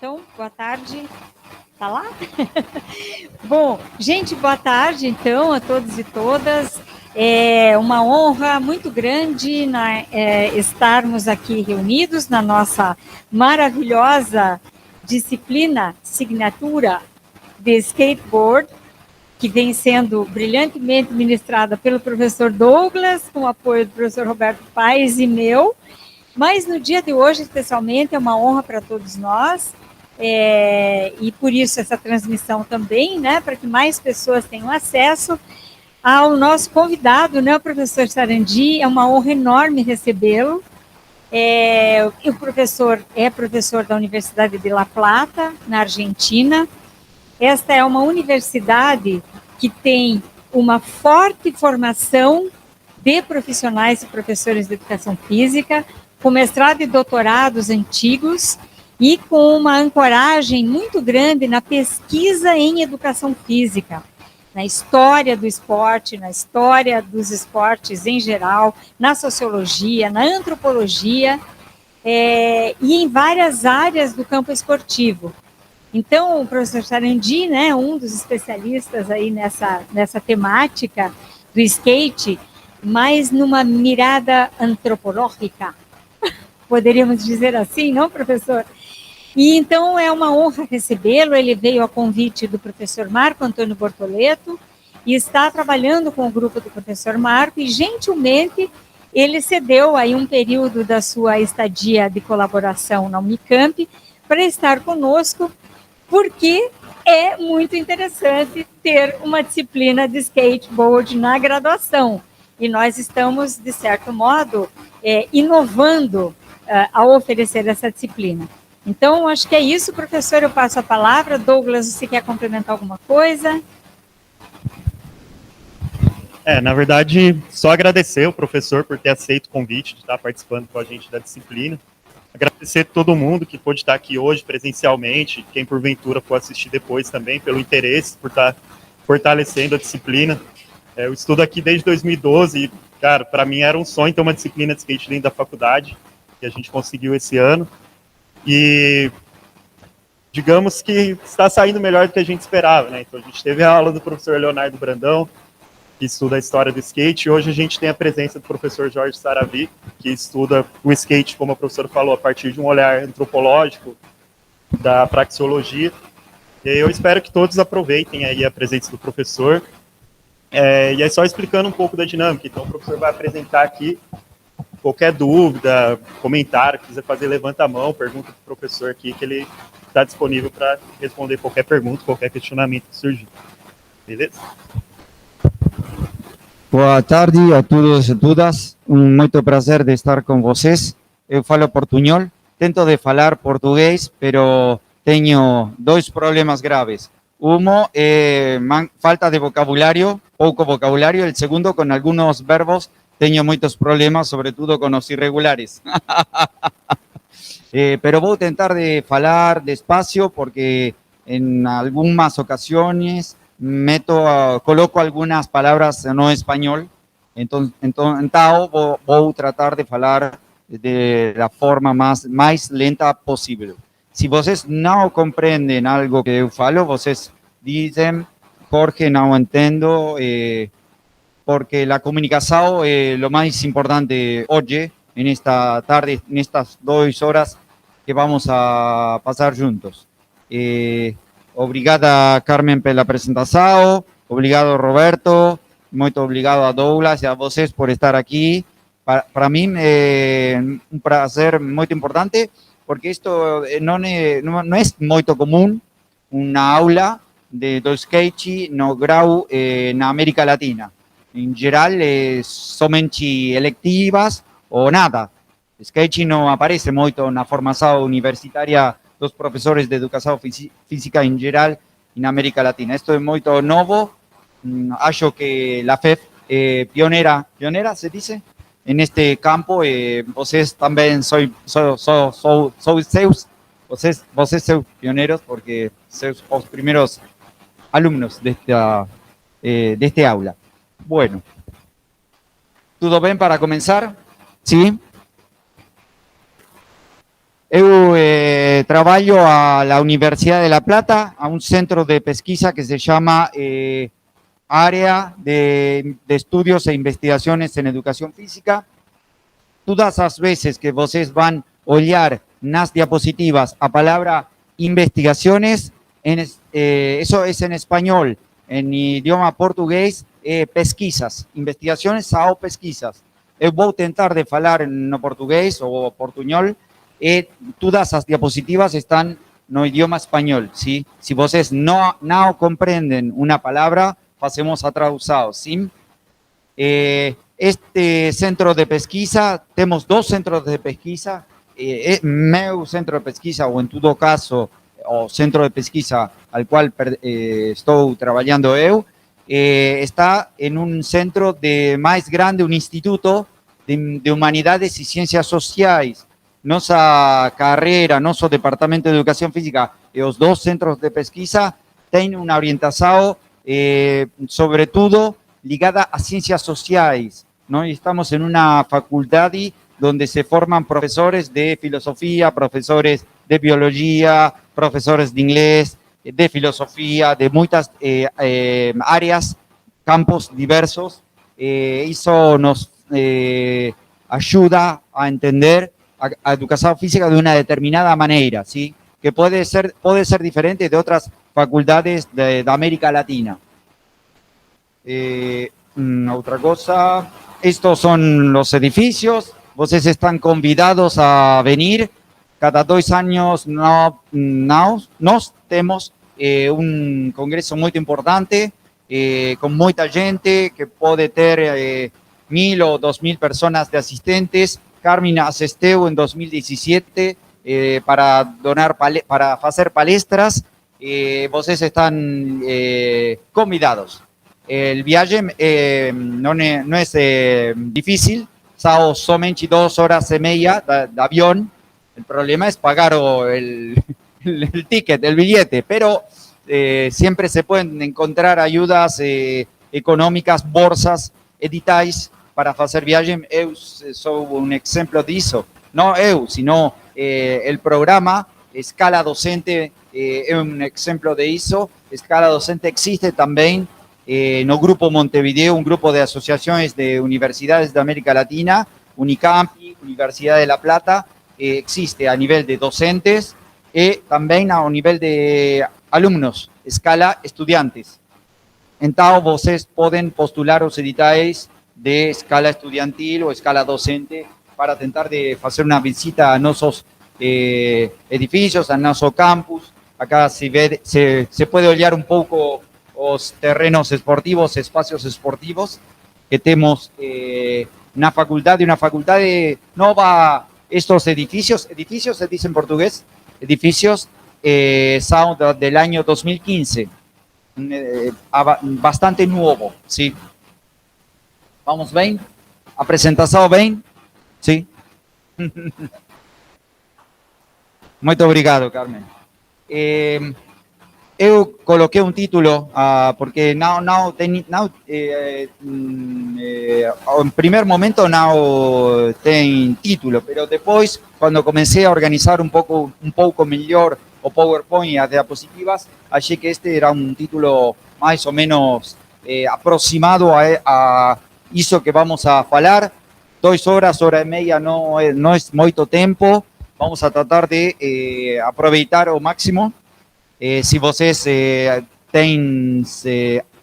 Então, boa tarde. Tá lá? Bom, gente, boa tarde, então, a todos e todas. É uma honra muito grande estarmos aqui reunidos na nossa maravilhosa disciplina, signatura de skateboard, que vem sendo brilhantemente ministrada pelo professor Douglas, com o apoio do professor Roberto Paes e meu. Mas no dia de hoje, especialmente, é uma honra para todos nós, e por isso essa transmissão também, né, para que mais pessoas tenham acesso ao nosso convidado, né, o professor Sarandi. É uma honra enorme recebê-lo. O professor é professor da Universidade de La Plata, na Argentina. Esta é uma universidade que tem uma forte formação de profissionais e professores de educação física, com mestrado e doutorados antigos e com uma ancoragem muito grande na pesquisa em educação física, na história do esporte, na história dos esportes em geral, na sociologia, na antropologia, e em várias áreas do campo esportivo. Então, o professor Sarandi, né, um dos especialistas aí nessa temática do skate, mas numa mirada antropológica, poderíamos dizer assim, não, professor? E então é uma honra recebê-lo. Ele veio a convite do professor Marco Antônio Bortoleto e está trabalhando com o grupo do professor Marco, e gentilmente ele cedeu aí um período da sua estadia de colaboração na Unicamp para estar conosco, porque é muito interessante ter uma disciplina de skateboard na graduação. E nós estamos, de certo modo, inovando ao oferecer essa disciplina. Então, acho que é isso, professor. Eu passo a palavra. Douglas, você quer complementar alguma coisa? Na verdade, só agradecer o professor por ter aceito o convite de estar participando com a gente da disciplina. Agradecer a todo mundo que pôde estar aqui hoje presencialmente, quem porventura for assistir depois também, pelo interesse, por estar fortalecendo a disciplina. Eu estudo aqui desde 2012 e, cara, para mim era um sonho ter uma disciplina de skate dentro da faculdade, que a gente conseguiu esse ano. E digamos que está saindo melhor do que a gente esperava, né? Então a gente teve a aula do professor Leonardo Brandão, que estuda a história do skate. Hoje a gente tem a presença do professor Jorge Saravi, que estuda o skate, como a professora falou, a partir de um olhar antropológico da praxeologia. E eu espero que todos aproveitem aí a presença do professor. E aí só explicando um pouco da dinâmica. Então o professor vai apresentar aqui. Qualquer dúvida, comentário, quiser fazer, levanta a mão, pergunta para o professor aqui, que ele está disponível para responder qualquer pergunta, qualquer questionamento que surgir. Beleza? Boa tarde a todos e todas, muito prazer de estar com vocês. Eu falo portunhol, tento de falar português, pero tenho dois problemas graves. Uno, falta de vocabulario, pouco vocabulario. El segundo, con algunos verbos, tenho muitos problemas, sobretudo con os irregulares. Pero vou tentar de falar despacio, porque en algunas ocasiones coloco algunas palabras no español, entonces voy a tratar de falar de la forma más lenta posible. Si vocês no comprenden algo que eu falo, vocês dicen, Jorge, no entiendo, porque la comunicación es lo más importante hoy, en esta tarde, en estas 2 horas que vamos a pasar juntos. Obrigada, Carmen, pela apresentação. Obrigado, Roberto. Muito obrigado a Douglas e a vocês por estar aqui. Para mim é um prazer muito importante, porque isto não é muito comum, uma aula do skate no grau na América Latina. Em geral, somente electivas ou nada. Skate não aparece muito na formação universitária dos profesores de educação física em geral na América Latina. Isto é muito novo. Acho que a FEF é pionera, se diz, neste campo. Vocês também são pioneiros, porque são os primeiros alunos deste aula. Bueno, tudo bem para começar? Sim? Eu trabajo a la Universidad de La Plata, a un centro de pesquisa que se llama Área de Estudios e Investigaciones en Educación Física. Todas las veces que vocês van olhar nas diapositivas a palabra investigaciones, eso es en español, en idioma portugués, pesquisas, investigaciones ou pesquisas. Eu vou tentar de falar no portugués o portuñol, todas las diapositivas están no idioma español, ¿sí? Si vocês no comprenden una palabra, hacemos a traducción, ¿sí? Este centro de pesquisa, tenemos dos centros de pesquisa, meu centro de pesquisa, o en todo caso, o centro de pesquisa al cual estoy trabajando eu, está en un centro de más grande, un instituto de humanidades y ciencias sociales. Nuestra carrera, nuestro departamento de educación física y los dos centros de pesquisa tienen una orientación sobre todo ligada a ciencias sociales, ¿no? Y estamos en una facultad donde se forman profesores de filosofía, profesores de biología, profesores de inglés, de filosofía, de muchas áreas, campos diversos. Eso nos ayuda a entender a educación física de una determinada manera, ¿sí? Que puede ser diferente de otras facultades de América Latina. Otra cosa, estos son los edificios, ustedes están convidados a venir. Cada 2 años nos tenemos un congreso muy importante, con mucha gente, que puede tener 1.000 o 2.000 personas de asistentes. Carmen asisteu en 2017 para hacer palestras. Ustedes están convidados. El viaje no es difícil, son solamente 2 horas y media de avión. El problema es pagar el ticket, el billete, pero siempre se pueden encontrar ayudas económicas, bolsas, editais para hacer viaje. Eu soy un ejemplo de eso. No eu, sino el programa Escala Docente es un ejemplo de eso. Escala Docente existe también no Grupo Montevideo, un grupo de asociaciones de universidades de América Latina, Unicampi, Universidad de La Plata, existe a nivel de docentes y también a nivel de alumnos, Escala Estudiantes. Entonces, vocês pueden postular los editais de escala estudiantil o escala docente para tentar de hacer una visita a nuestros edificios, a nuestro campus. Acá se puede olhar un poco los terrenos esportivos, espacios esportivos que tenemos una facultad no va estos edificios se dice en portugués, edificios son del año 2015, bastante nuevo, ¿sí? Vamos bien? ¿Ha presentado bien? Sí. Muy obrigado, Carmen. Eu coloquei un título porque en primer momento no tem título, pero después, cuando comencé a organizar un poco mejor o PowerPoint y las diapositivas, achei que este era un título más o menos aproximado a eso que vamos a falar. 2 horas, hora y media no es mucho tiempo. Vamos a tratar de aprovechar al máximo. Si vocês tienen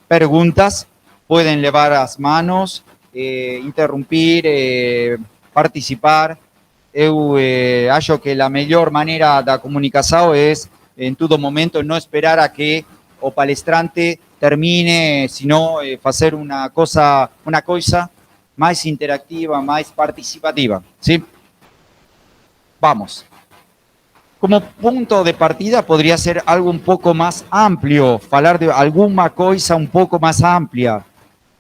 preguntas, pueden levar las manos, interrumpir, participar. Eu acho que la mejor manera de comunicación es en todo momento no esperar a que o palestrante termine, sino hacer una cosa más interactiva, más participativa, ¿sí? Vamos. Como punto de partida podría ser algo un poco más amplio, hablar de alguna cosa un poco más amplia,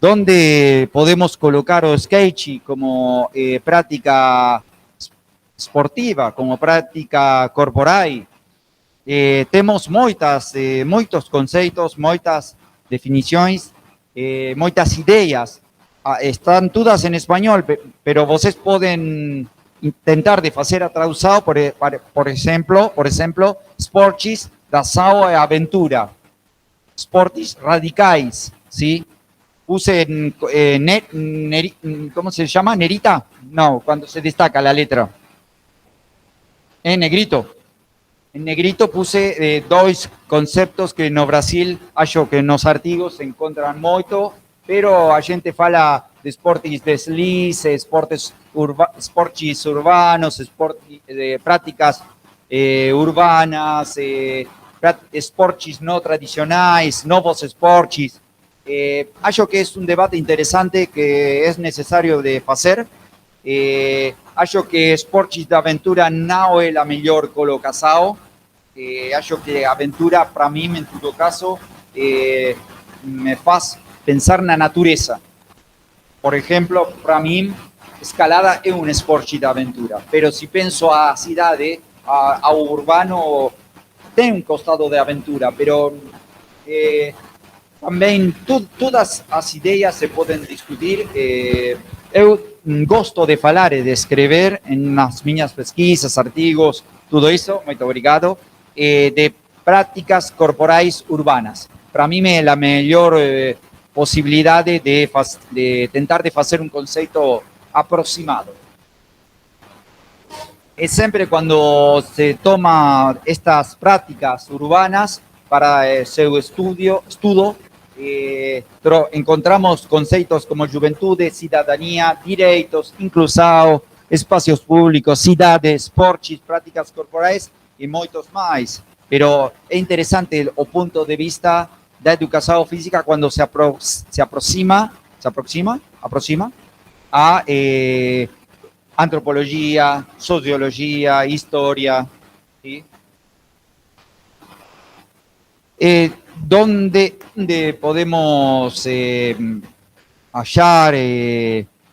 donde podemos colocar o skate como práctica esportiva, como práctica corporal. Tenemos muchos conceptos, muchas definiciones, muchas ideas. Están todas en español, pero vocês pueden tentar de fazer a tradução, por exemplo, esportes da SAO e aventura, esportes radicais, ¿sí? Puse, ¿cómo se llama? ¿Nerita? No, cuando se destaca la letra. En negrito. En negrito puse dois conceptos que no Brasil acho que nos artigos se encontran moito, pero a gente fala de esportes deslize, esportes urbanos, prácticas urbanas, esportes no tradicionais, novos esportes. Acho que es un debate interesante que es necesario de hacer. Acho que esportes de aventura não é a melhor colocação. Acho que aventura, para mí, en todo caso, me faz pensar na natureza. Por ejemplo, para mí, escalada es un esporte de aventura, pero si pienso a cidade, a urbano, tem un costado de aventura, pero também todas as ideias se podem discutir. Eu gosto de falar e de escrever nas minhas pesquisas, artigos, tudo isso, muito obrigado, de práticas corporais urbanas. Para mim é a melhor possibilidade de tentar de fazer um conceito aproximado. É sempre quando se toma estas práticas urbanas para seu estudo, encontramos conceitos como juventude, cidadania, direitos, inclusão, espaços públicos, cidades, esportes, práticas corporais e muitos mais. Pero é interessante o ponto de vista da educação física quando se aproxima a antropologia, sociologia, história, ¿sí? Donde podemos hallar,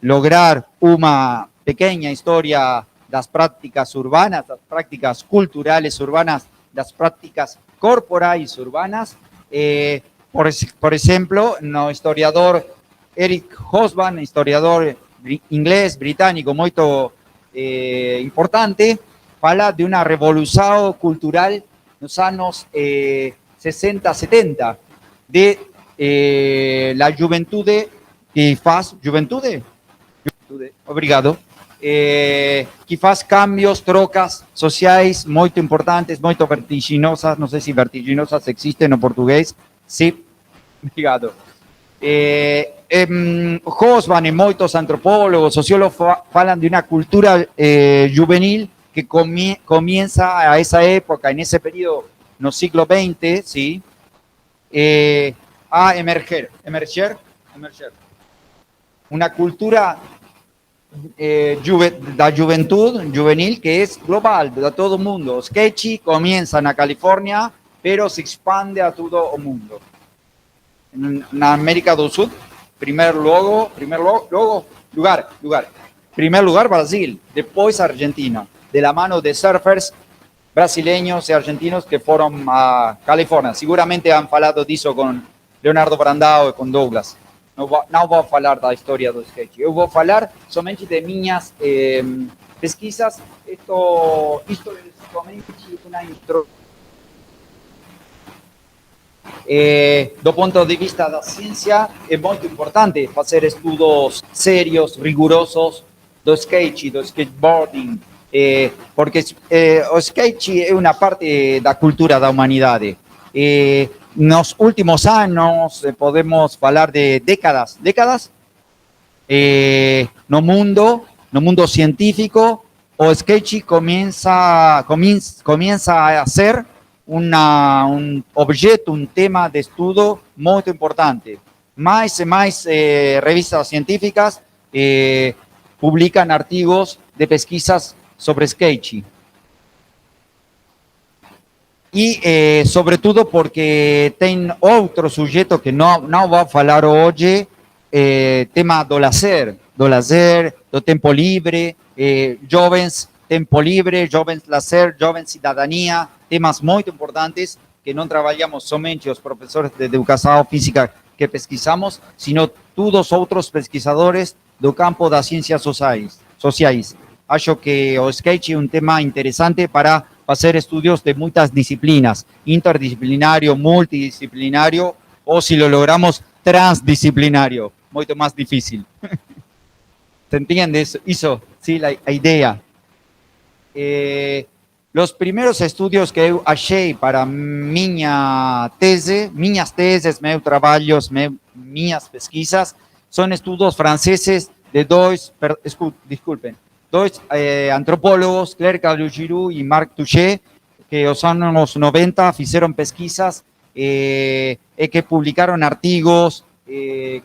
lograr una pequeña historia de las prácticas urbanas, las prácticas culturales urbanas, las prácticas corporales urbanas. Por ejemplo, el historiador Eric Hobsbawm, historiador inglés, británico, muy importante, habla de una revolución cultural en los años 60, 70, de la juventude que faz, juventude, obrigado, que faz cambios, trocas sociais muy importantes, muy vertiginosas, no sé si vertiginosas existen en portugués, sí, obrigado. Hobsbawm y muchos antropólogos, sociólogos hablan de una cultura juvenil que comienza a esa época, en ese periodo, no siglo XX, ¿sí? A emerger. Una cultura da juventud juvenil que es global, de todo el mundo. Sketchy comienza en California, pero se expande a todo el mundo. En América del Sur, primer lugar Brasil, después Argentina, de la mano de surfers brasileños y argentinos que fueron a California. Seguramente han hablado de eso con Leonardo Brandao y con Douglas. No voy a hablar de la historia del sketch. Yo voy a hablar solamente de mis pesquisas. Esto es solamente una introducción. Do ponto de vista da ciencia, é muito importante fazer estudos serios, rigurosos do skate, do skateboarding, porque o skate é uma parte da cultura da humanidade. Nos últimos anos podemos falar de décadas no mundo científico, o skate comienza a ser un objeto, un tema de estudo muy importante. Más y más revistas científicas publican artigos de pesquisas sobre skate. Y sobre todo porque tem otro sujeto que no voy a falar hoy, tema do lazer, do tempo livre, jovens, tempo livre, jovens lazer, jovens cidadania, temas muy importantes que no trabajamos somente los profesores de educación física que pesquisamos, sino todos otros pesquisadores do campo das ciencias sociais. acho que o skate é um tema interessante para fazer estudos de muitas disciplinas, interdisciplinário, multidisciplinário, ou se lo logramos, transdisciplinário, muito mais difícil. ¿Se entiende eso? Sí, la idea. Los primeros estudios que eu achei para minhas teses, meus trabalhos, minhas pesquisas, são estudos franceses de dois antropólogos, Claire Calugiru e Marc Touchet, que os anos 90 fizeram pesquisas e que publicaram artigos que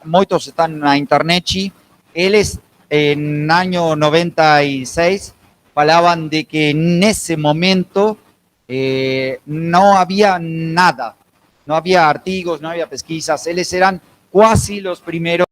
muitos estão na internet. Eles, en año 96, falaban de que en ese momento no había nada, no había artigos, no había pesquisas, ellos eran casi los primeros.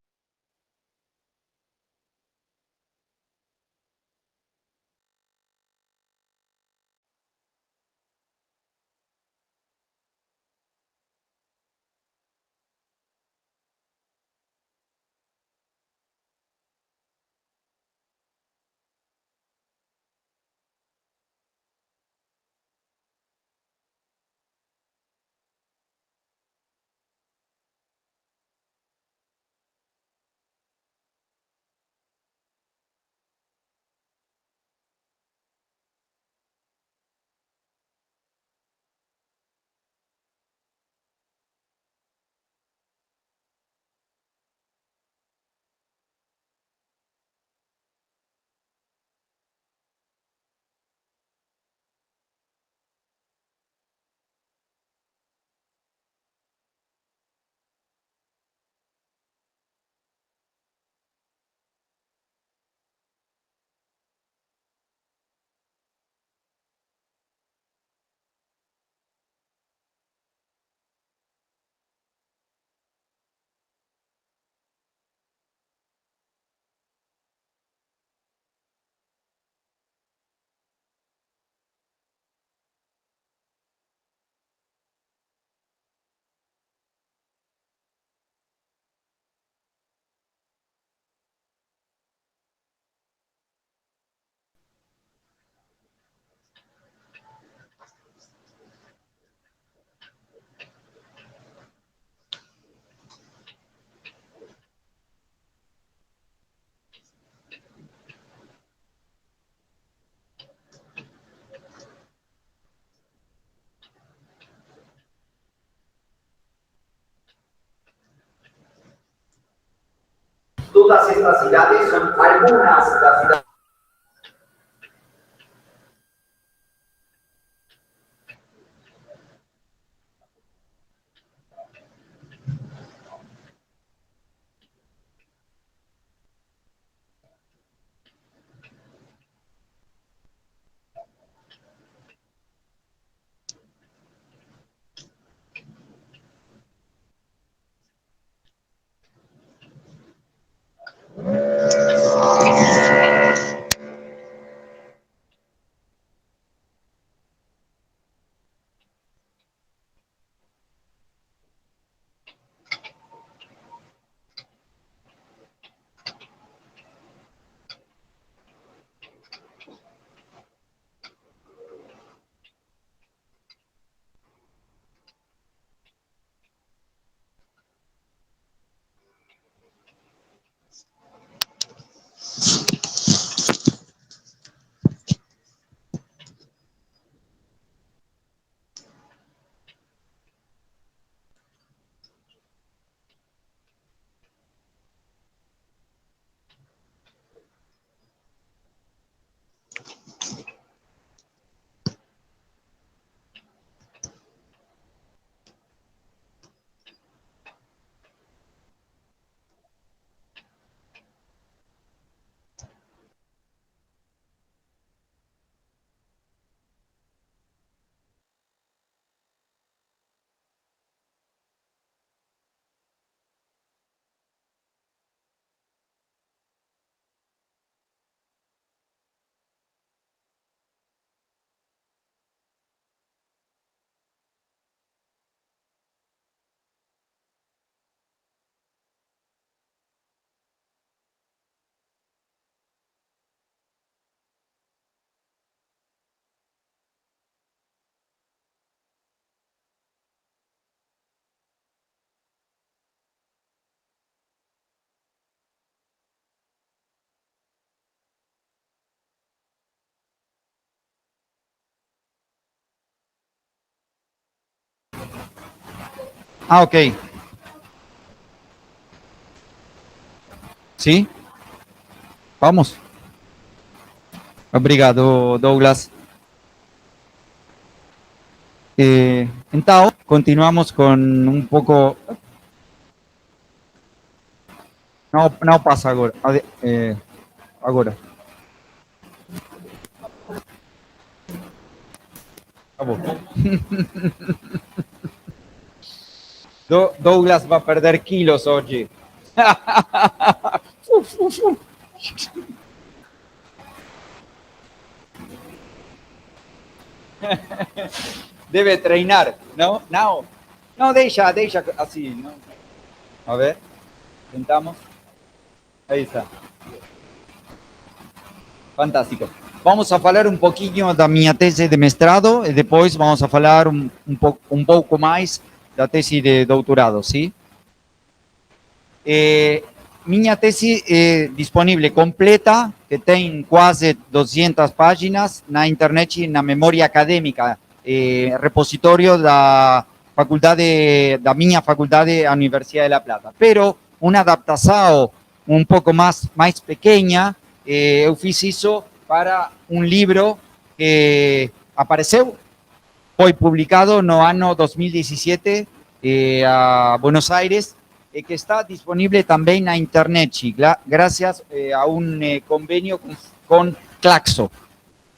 Todas estas ciudades son algunas de las ciudades. Ah, ok. ¿Sí? Vamos. Obrigado, Douglas. Então, continuamos con un poco... No pasa ahora. Ahora. Acabó. Douglas va a perder kilos hoy. Debe treinar, ¿no? No, deja así, ¿no? A ver, intentamos. Ahí está. Fantástico. Vamos a falar um pouquinho da minha tese de mestrado e depois vamos a falar um pouco mais da tese de doutorado, sim? Minha tese é disponível completa, que tem quase 200 páginas na internet, na memória acadêmica, repositório da minha faculdade, a Universidade de La Plata. Pero uma adaptação um pouco mais pequena, eu fiz isso para um livro que apareceu, foi publicado no ano 2017 a Buenos Aires, que está disponível também na internet, graças a um convênio com Claxo,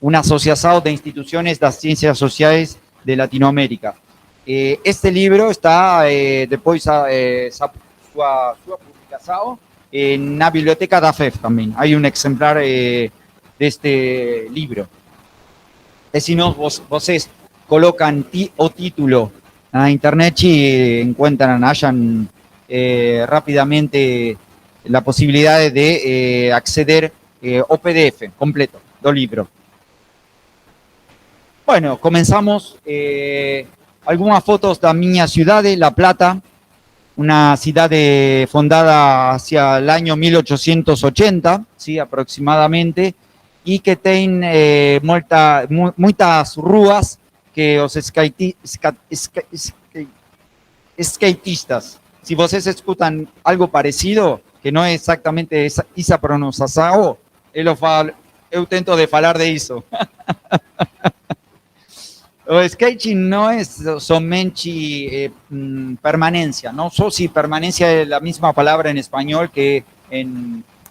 uma associação de instituições das ciências sociais de Latinoamérica. Este livro está, depois sua publicação, na biblioteca da FEF também. Há um exemplar deste livro. E se não, vocês colocam o título na internet e encontram, acham rápidamente la posibilidad de acceder ao PDF completo do livro. Bueno, comenzamos. Algunas fotos da minha ciudad, La Plata, una ciudad fundada hacia el año 1880, ¿sí? Aproximadamente, y que tiene muchas ruas que os skatistas, si vocês escutan algo parecido, que no es exactamente esa pronunciación, eu tento de falar de eso. O skating no es somente permanencia, no solo si permanencia es la misma palabra en español que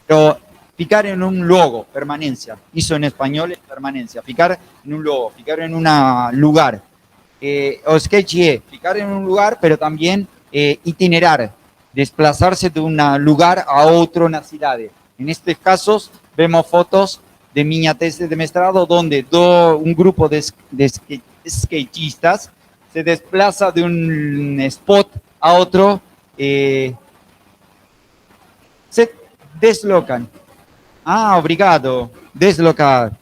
pero ficar en un lugar, permanencia. Eso en español es permanencia, ficar en un lugar, ficar en un lugar. O skating es ficar en un lugar, pero también itinerar, desplazarse de un lugar a otro en la ciudad. En estos casos vemos fotos de mi tesis de mestrado donde un grupo de skatistas se desplaza de un spot a otro, se deslocan. Ah, obrigado, deslocar.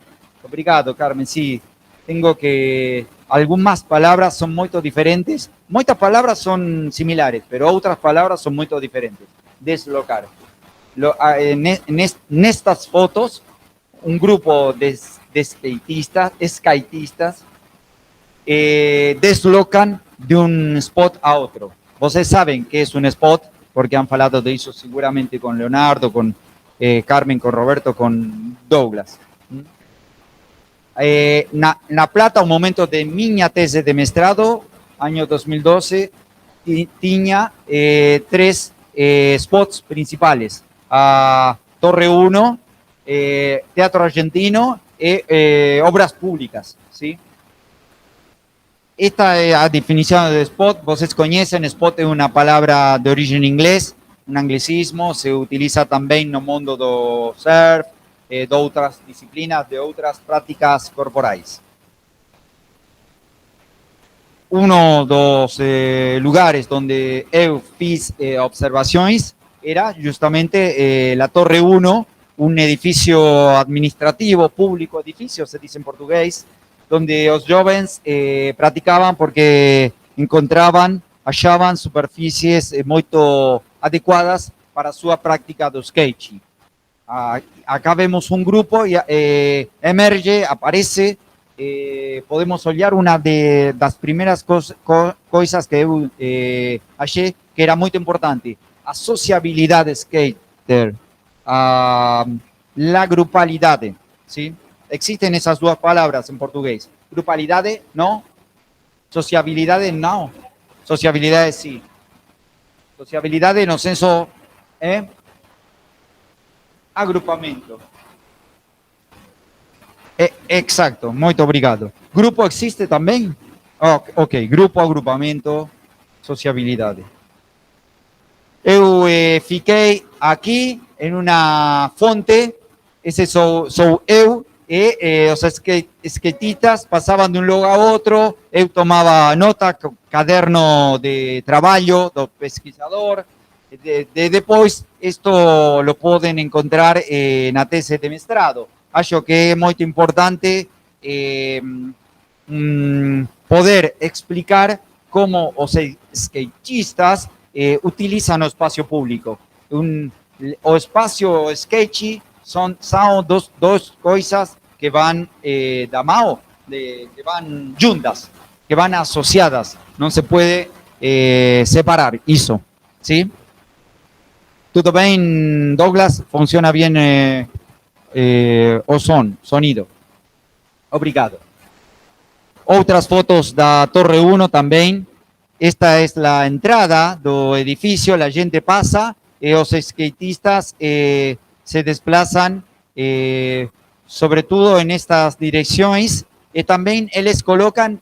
Obrigado, Carmen, sí. Tengo que... Algunas palabras son muy diferentes. Muchas palabras son similares, pero otras palabras son muy diferentes. Deslocar. En estas fotos, un grupo de skatistas deslocan de un spot a otro. Vocês saben qué es un spot, porque han hablado de eso seguramente con Leonardo, con Carmen, con Roberto, con Douglas. Na Plata, un momento de mi tesis de mestrado, año 2012, tenía 3 spots principales. Torre 1, Teatro Argentino y obras públicas. ¿Sí? Esta es la definición de spot. Vocês conocen, spot es una palabra de origen inglés, un anglicismo, se utiliza también en el mundo del surf, de otras disciplinas, de otras prácticas corporales. Uno de los lugares donde eu fiz observaciones era justamente la Torre 1, un edificio administrativo, público edificio, se dice en portugués, donde los jóvenes practicaban porque hallaban superficies muy adecuadas para su práctica de skate. Acá vemos un grupo y emerge, aparece podemos olhar uma das primeiras coisas que eu achei que era muito importante. A sociabilidade skater, a grupalidade, ¿sí? Existen essas duas palavras em português. Grupalidade, não. Sociabilidade, não. Sociabilidade, sim. Sociabilidade no senso agrupamento. Exacto, muito obrigado. Grupo existe também? Ok, grupo, agrupamento, sociabilidade. Eu fiquei aqui em uma fonte, esse sou eu, e os skatistas passavam de um lugar a outro, eu tomava nota, caderno de trabalho do pesquisador. Depois, isto lo podem encontrar na tese de mestrado. Acho que é muito importante poder explicar como os skatistas utilizam o espaço público. O espaço skate são duas coisas que vão da mão, que vão juntas, que vão associadas. Não se pode separar isso, sim? Tudo bem, Douglas? Funciona bem o sonido. Obrigado. Outras fotos da Torre 1 também. Esta é a entrada do edifício, a gente passa e os skatistas se desplazam, sobretudo em estas direções, e também eles colocam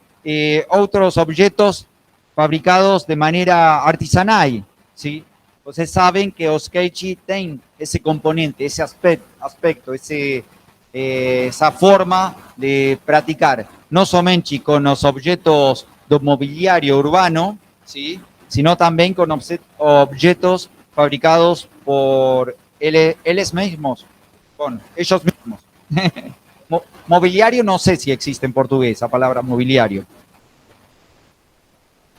outros objetos fabricados de maneira artesanal, ¿sí? Vocês sabem que o skate tem esse componente, esse aspecto, essa forma de praticar, não somente com os objetos do mobiliário urbano, ¿sí? Sino também com objetos fabricados por eles mesmos, con ellos mismos. Mobiliario, no sé si existe en portugués la palabra mobiliario.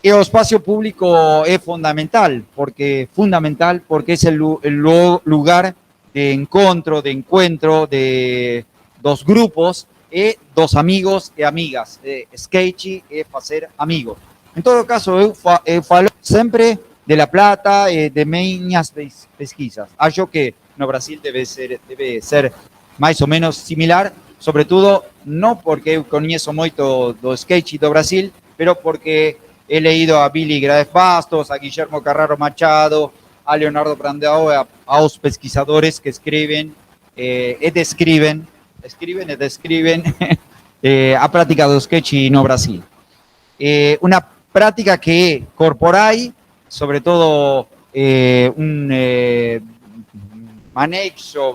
El espacio público es fundamental porque es el lugar de encuentro de dos grupos y dos amigos y amigas. Skate es hacer amigos. En todo caso, eu falo sempre de La Plata, de minhas pesquisas. Acho que no Brasil debe ser mais ou menos similar, sobretudo não porque eu conheço muito do skate do Brasil, pero porque he leído a Billy Graef Bastos, a Guillermo Carraro Machado, a Leonardo Brandão, aos pesquisadores que escrevem e descrevem a prática do skate no Brasil. Uma prática que é corporal, sobretudo manejo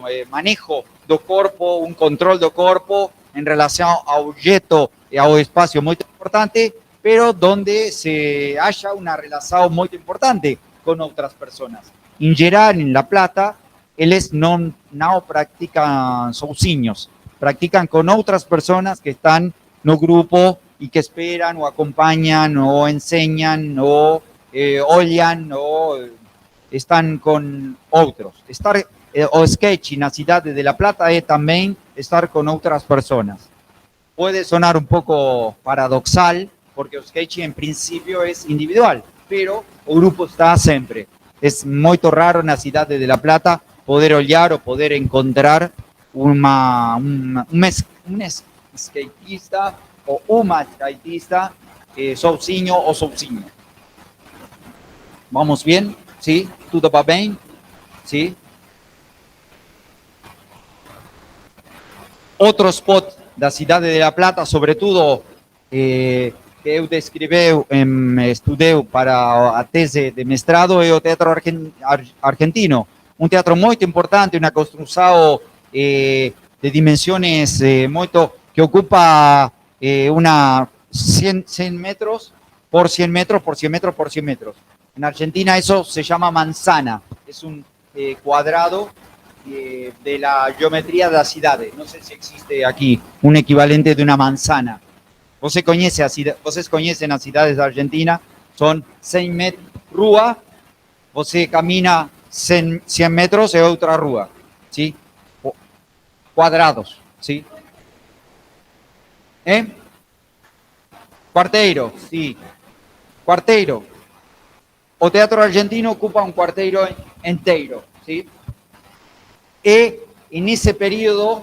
do corpo, control do corpo em relação ao objeto e ao espaço muito importante, pero donde se haya una relación muy importante con otras personas. En general, en La Plata, ellos no practican sozinhos, practican con otras personas que están no grupo y que esperan o acompañan o enseñan o olhan o están con otros. O skate en la ciudad de La Plata es también estar con otras personas. Puede sonar un poco paradoxal, porque o skate en principio es individual, pero o grupo está sempre. Es muy raro na cidade de La Plata poder olhar o poder encontrar un skatista ou uma skatista sozinho ou sozinho. Vamos bien? ¿Sí? Tudo va bem? ¿Sí? Outro spot da cidade de La Plata, sobretudo que eu estudei para a tese de mestrado, é o Teatro Argentino. Um teatro muito importante, uma construção de dimensões que ocupa 100 metros por 100 metros por 100 metros por 100 metros. En Argentina eso se llama manzana, es un cuadrado de la geometría de las ciudades. No sé si existe aquí un equivalente de una manzana. Vocês conhecem as cidades da Argentina, são 100 metros, rua, você camina 100 metros e outra rua, ¿sí? Quadrados, ¿sí? ¿Eh? Quarteiro, sí. Quarteiro. O teatro argentino ocupa un quarteiro inteiro, ¿sí? Y en ese periodo,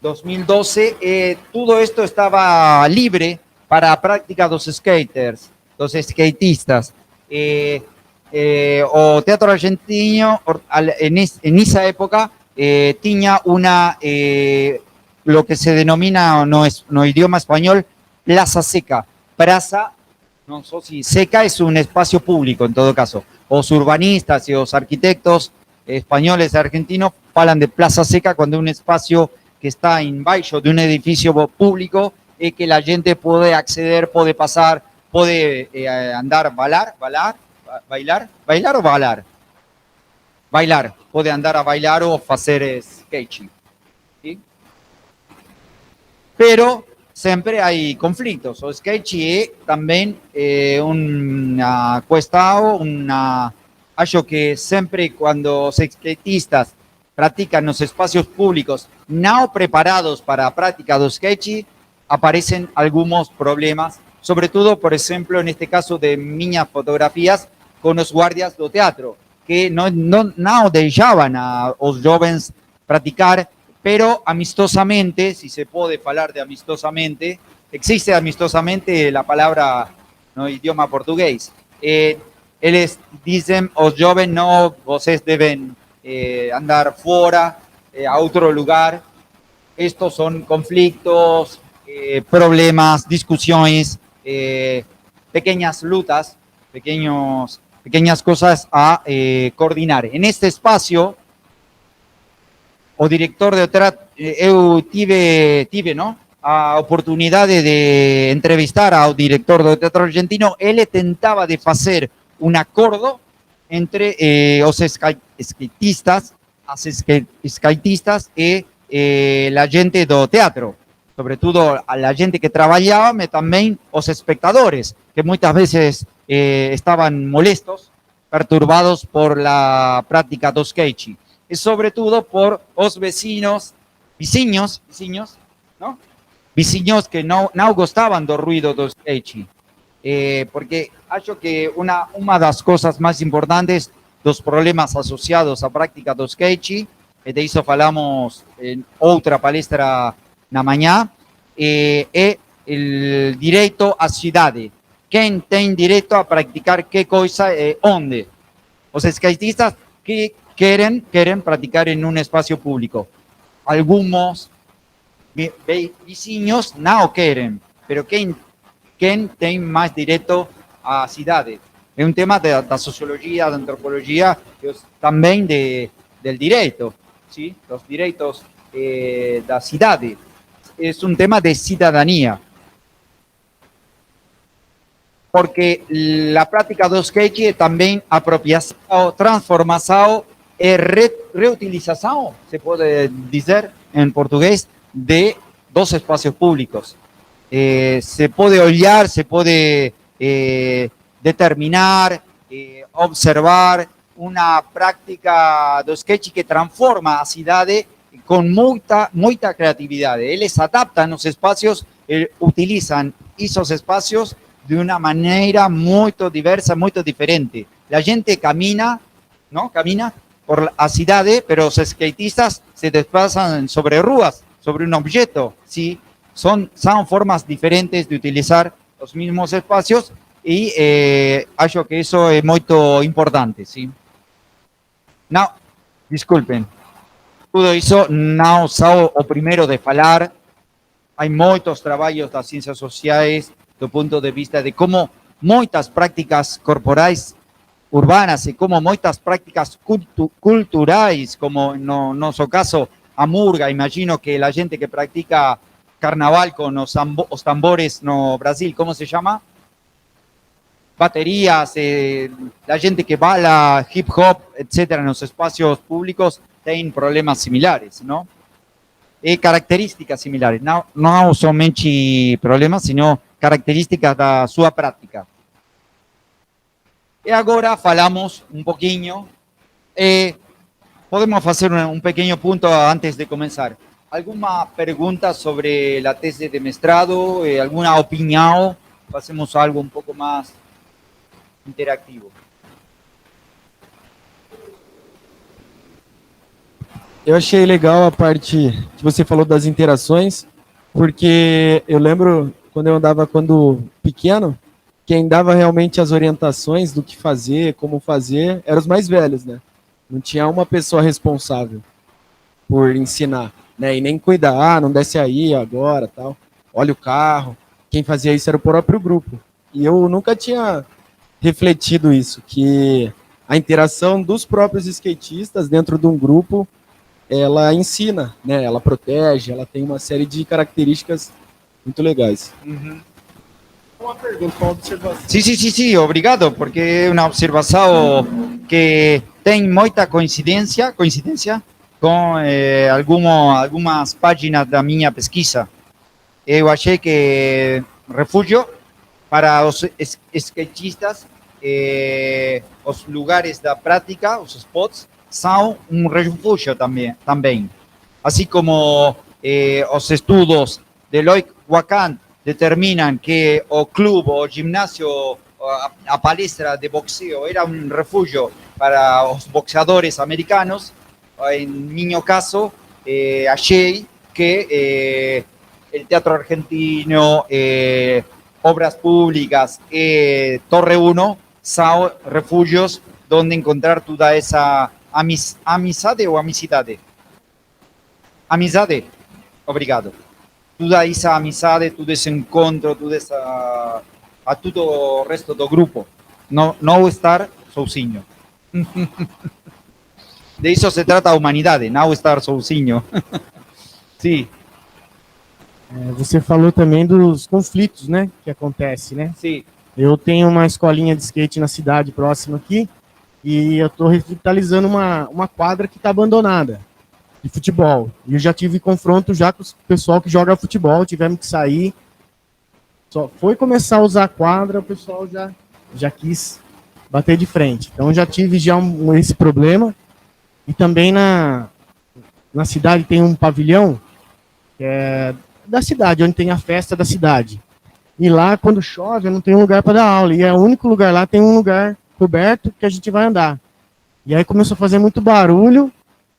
2012, todo esto estaba libre para a prática dos skaters, dos skatistas. O teatro argentino, en esa época, tenía una, lo que se denomina, no idioma español, plaza seca. Plaza, no sé si seca es un espacio público en todo caso. Los urbanistas y los arquitectos españoles argentinos hablan de plaza seca cuando un espacio que está en baixo de un edificio público y que la gente puede acceder, puede pasar, puede andar, bailar o bailar. Bailar, puede andar a bailar o hacer skate. ¿Sí? Pero sempre hay conflictos. O skate es también una cuestión, algo que siempre cuando los skatistas practican los espacios públicos no preparados para la práctica del skate, aparecen algunos problemas, sobre todo, por ejemplo, en este caso de minhas fotografías con los guardias do teatro, que no dejaban a los jóvenes practicar, pero amistosamente, si se puede hablar de amistosamente, existe amistosamente la palabra no idioma portugués. Ellos dicen, los jóvenes no, ustedes deben andar fuera, a otro lugar. Estos son conflictos, problemas, discusiones, pequeñas lutas, pequeñas cosas a coordinar. En este espacio, o director de teatro, eu tive ¿no? a oportunidad de entrevistar al director de teatro argentino. Él tentaba de hacer un acuerdo entre los skatistas y la gente do teatro, sobre todo a la gente que trabajaba, pero también los espectadores, que muchas veces estaban molestos, perturbados por la práctica do skate. Y sobre todo por los vecinos, ¿no? Vecinos que no gustaban del ruido do skate. Porque acho que una de las cosas más importantes dos problemas asociados a práctica do skate, de eso hablamos en otra palestra na manhã, es el derecho a cidade. ¿Quién tiene derecho a practicar qué cosa y dónde? Los skatistas que quieren practicar en un espacio público. Algunos vecinos no quieren, pero ¿quién tiene más derecho a cidade? Es un tema de la sociología, de antropología, también del derecho, ¿sí? Los derechos de la ciudad. Es un tema de ciudadanía. Porque la práctica do skate también apropiación, transformación y reutilización, se puede decir en portugués, de dos espacios públicos. Se puede olhar, se puede determinar, observar una práctica do skate que transforma a cidade con mucha creatividad. Ellos adaptan los espacios, utilizan esos espacios de una manera muy diversa, muy diferente. La gente camina, ¿no? Camina por la cidade, pero los skatistas se desplazan sobre ruas, sobre un objeto, ¿sí? Son formas diferentes de utilizar los mismos espacios y acho que eso es muy importante, ¿sí? No, disculpen. Todo eso no só o primeiro de falar. Hay muchos trabajos das ciencias sociales do punto de vista de cómo muchas prácticas corporais urbanas y como muchas prácticas culturales, como en nuestro caso a murga, imagino que la gente que practica carnaval con los tambores no Brasil, ¿cómo se llama? Baterías, la gente que baila hip hop, etcétera, en los espacios públicos tienen problemas similares, ¿no? Características similares, no somente problemas, sino características de su práctica. Y ahora falamos un poquinho, podemos hacer un pequeño punto antes de comenzar. alguma pergunta sobre a tese de mestrado, alguma opinião? Fazemos algo um pouco mais interativo. Eu achei legal a parte que você falou das interações, porque eu lembro quando eu andava quando pequeno, quem dava realmente as orientações do que fazer, como fazer, eram os mais velhos, né? Não tinha uma pessoa responsável por ensinar, né? E nem cuidar, não desce aí agora, tal. Olha o carro. Quem fazia isso era o próprio grupo. E eu nunca tinha refletido isso, que a interação dos próprios skatistas dentro de um grupo, ela ensina, né? Ela protege, ela tem uma série de características muito legais. Uma pergunta, uma observação. Sim, obrigado, porque é uma observação que tem muita coincidência com algumas páginas da minha pesquisa. Eu achei que refúgio para os skatistas, os lugares da prática, os spots, são um refúgio também. Assim como os estudos de Loic Wacan determinam que o clube, o ginásio, a palestra de boxeo era um refúgio para os boxeadores americanos. Em meu caso, achei que o teatro argentino, obras públicas e Torre 1 são refúgios onde encontrar toda essa amizade ou amicidade? Amizade, obrigado. Toda essa amizade, todo esse encontro, a todo o resto do grupo. Não estar sozinho. De isso se trata a humanidade, não estar sozinho. Sim. Você falou também dos conflitos, né, que acontecem, né? Sim. Eu tenho uma escolinha de skate na cidade próxima aqui e eu estou revitalizando uma quadra que está abandonada de futebol. E eu já tive confronto já com o pessoal que joga futebol, tivemos que sair. Só foi começar a usar a quadra, o pessoal já quis bater de frente. Então já tive esse problema. E também na cidade tem um pavilhão que é da cidade, onde tem a festa da cidade. E lá, quando chove, não tem um lugar para dar aula. E é o único lugar lá, tem um lugar coberto que a gente vai andar. E aí começou a fazer muito barulho.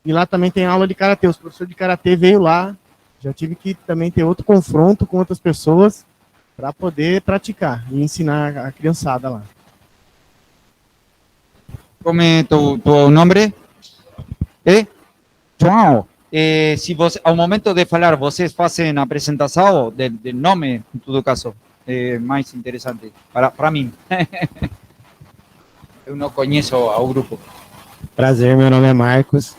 E lá também tem aula de karatê. Os professores de karatê veio lá. Já tive que também ter outro confronto com outras pessoas para poder praticar e ensinar a criançada lá. Como é tu nome? João. Se você, ao momento de falar, vocês fazem a apresentação do nome, em todo caso, é mais interessante para mim. Eu não conheço o grupo. Prazer, meu nome é Marcos.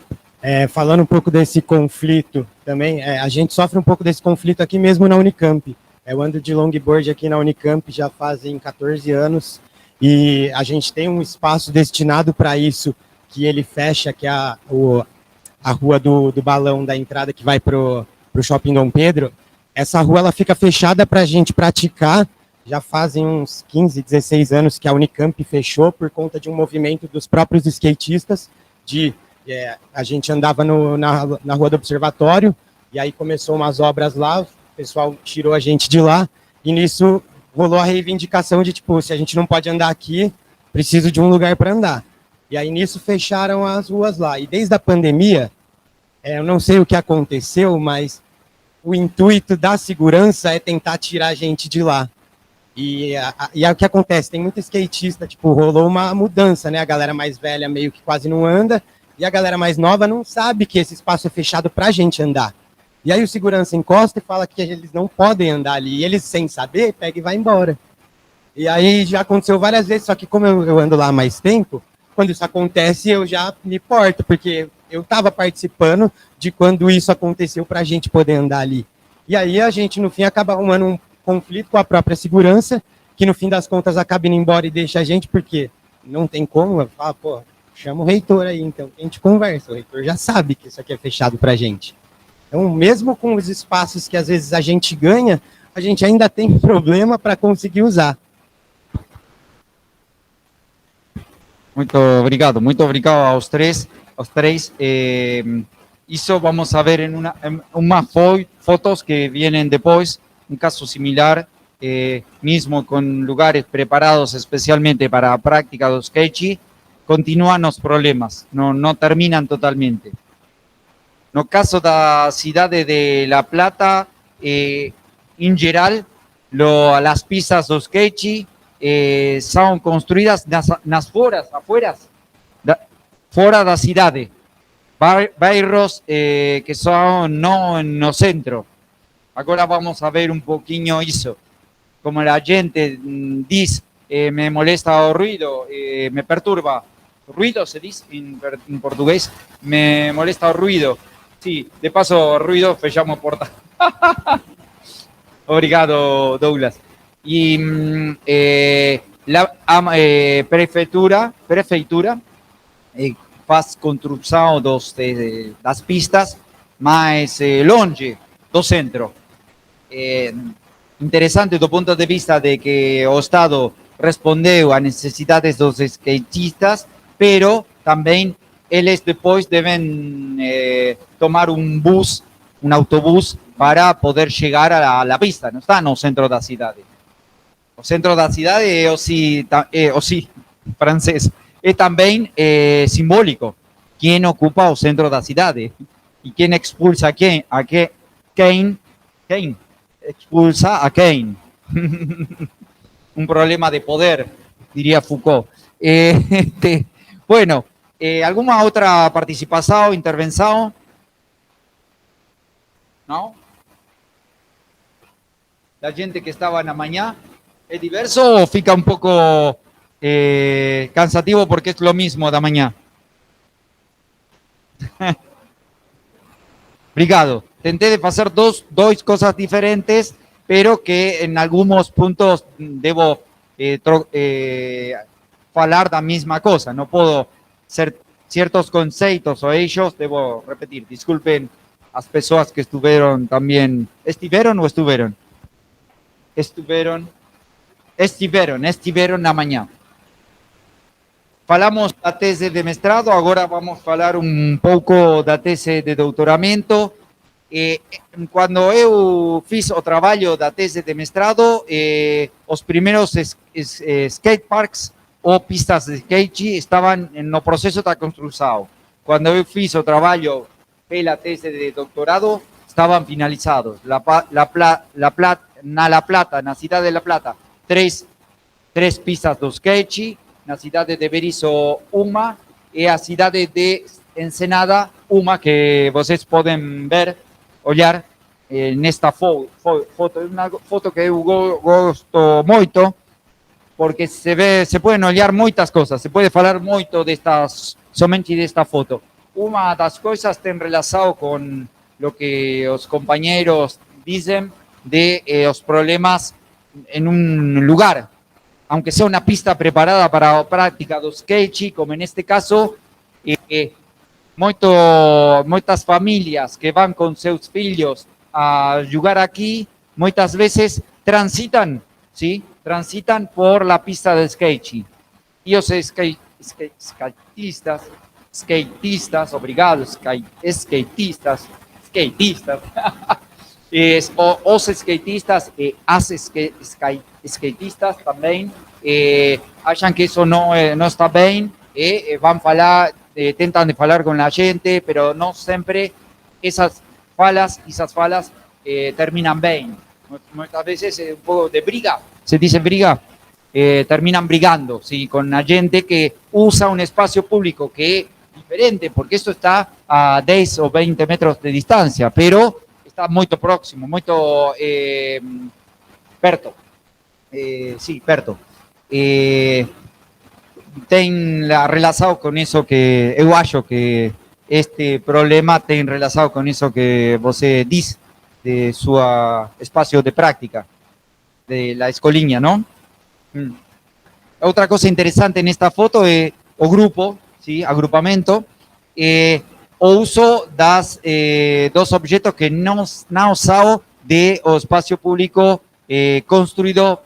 Falando um pouco desse conflito também, a gente sofre um pouco desse conflito aqui mesmo na Unicamp. Eu ando de longboard aqui na Unicamp já fazem 14 anos e a gente tem um espaço destinado para isso, que ele fecha, que é a rua do balão da entrada que vai para o Shopping Dom Pedro. Essa rua ela fica fechada para a gente praticar. Já fazem uns 15, 16 anos que a Unicamp fechou por conta de um movimento dos próprios skatistas. A gente andava na rua do Observatório e aí começou umas obras lá, o pessoal tirou a gente de lá e nisso rolou a reivindicação de tipo, se a gente não pode andar aqui, preciso de um lugar para andar. E aí nisso fecharam as ruas lá. E desde a pandemia, eu não sei o que aconteceu, mas o intuito da segurança é tentar tirar a gente de lá. E o que acontece? Tem muito skatista, tipo, rolou uma mudança, né? A galera mais velha meio que quase não anda, e a galera mais nova não sabe que esse espaço é fechado pra gente andar. E aí o segurança encosta e fala que eles não podem andar ali. E eles, sem saber, pega e vai embora. E aí já aconteceu várias vezes, só que como eu ando lá há mais tempo, quando isso acontece, eu já me porto, porque eu estava participando de quando isso aconteceu para a gente poder andar ali. E aí a gente, no fim, acaba arrumando um conflito com a própria segurança, que no fim das contas acaba indo embora e deixa a gente, porque não tem como, eu falo, pô, chama o reitor aí, então a gente conversa, o reitor já sabe que isso aqui é fechado para a gente. Então, mesmo com os espaços que às vezes a gente ganha, a gente ainda tem problema para conseguir usar. Muito obrigado aos três. Eso vamos a ver en unas fotos que vienen después, un caso similar, mismo con lugares preparados especialmente para la práctica do skate, continúan los problemas, no terminan totalmente. No caso da cidade de La Plata, en geral, las pistas do skate son construidas nas afueras, fora da cidade. Bairros que son no no centro. Ahora vamos a ver un poquito eso. Como la gente dice, me molesta el ruido, me perturba. Ruido se dice en portugués, me molesta el ruido. Sí, de paso, ruido, fechamos porta. Obrigado, Douglas. Y la prefeitura faz construção das pistas mais longe do centro. Interessante do ponto de vista de que o Estado respondeu a necessidades dos skatistas, pero também eles depois devem tomar um autobús para poder chegar a la pista, não está no centro da cidade. O centro da cidade é o sí francês. Es también simbólico. ¿Quién ocupa el centro de la ciudad? ¿Y quién expulsa a quién? Kane expulsa a Kane. Un problema de poder, diría Foucault. Bueno, ¿alguna otra participación, intervención? ¿No? La gente que estaba en la mañana, ¿es diverso o fica un poco cansativo porque es lo mismo de mañana? Obrigado. Tenté de hacer dos cosas diferentes, pero que en algunos puntos debo hablar de la misma cosa. No puedo ser ciertos conceptos o ellos, debo repetir. Disculpen las personas que estuvieron también. ¿Estuvieron o estuvieron? Estuvieron la mañana. Falamos da tese de mestrado, agora vamos falar um pouco da tese de doutoramento. Quando eu fiz o trabalho da tese de mestrado, os primeiros skate parks ou pistas de skate estavam no processo da construção. Quando eu fiz o trabalho pela tese de doutorado, estavam finalizados. Na La Plata, na cidade de La Plata, três pistas do skate, na cidade de Berisso, uma, e a cidade de Ensenada, uma, que vocês podem olhar nesta foto. É uma foto que eu gosto muito, porque se podem olhar muitas coisas, se pode falar muito somente desta foto. Uma das coisas tem relação com o que os companheiros dizem de los problemas en un lugar, aunque sea una pista preparada para la práctica de skate, como en este caso, muchas familias que van con sus filhos a jugar aquí, muchas veces transitan por la pista de skate. Y los skatistas, obrigados, skatistas, os skatistas e as skatistas também acham que isso não está bem e vão falar, tentam de falar com a gente, mas não sempre essas falas terminam bem. Muitas vezes é um pouco de briga, se diz briga, terminam brigando com a gente que usa um espaço público que é diferente, porque isso está a 10 ou 20 metros de distância, pero está muy próximo, muy perto. Perto. Tem relação com isso que eu acho que este problema tem relação com isso que você diz de seu espaço de prática, de la escolinha, não? Outra coisa interessante nesta foto é o grupo, agrupamento, o uso dos objetos que no são do espaço público construído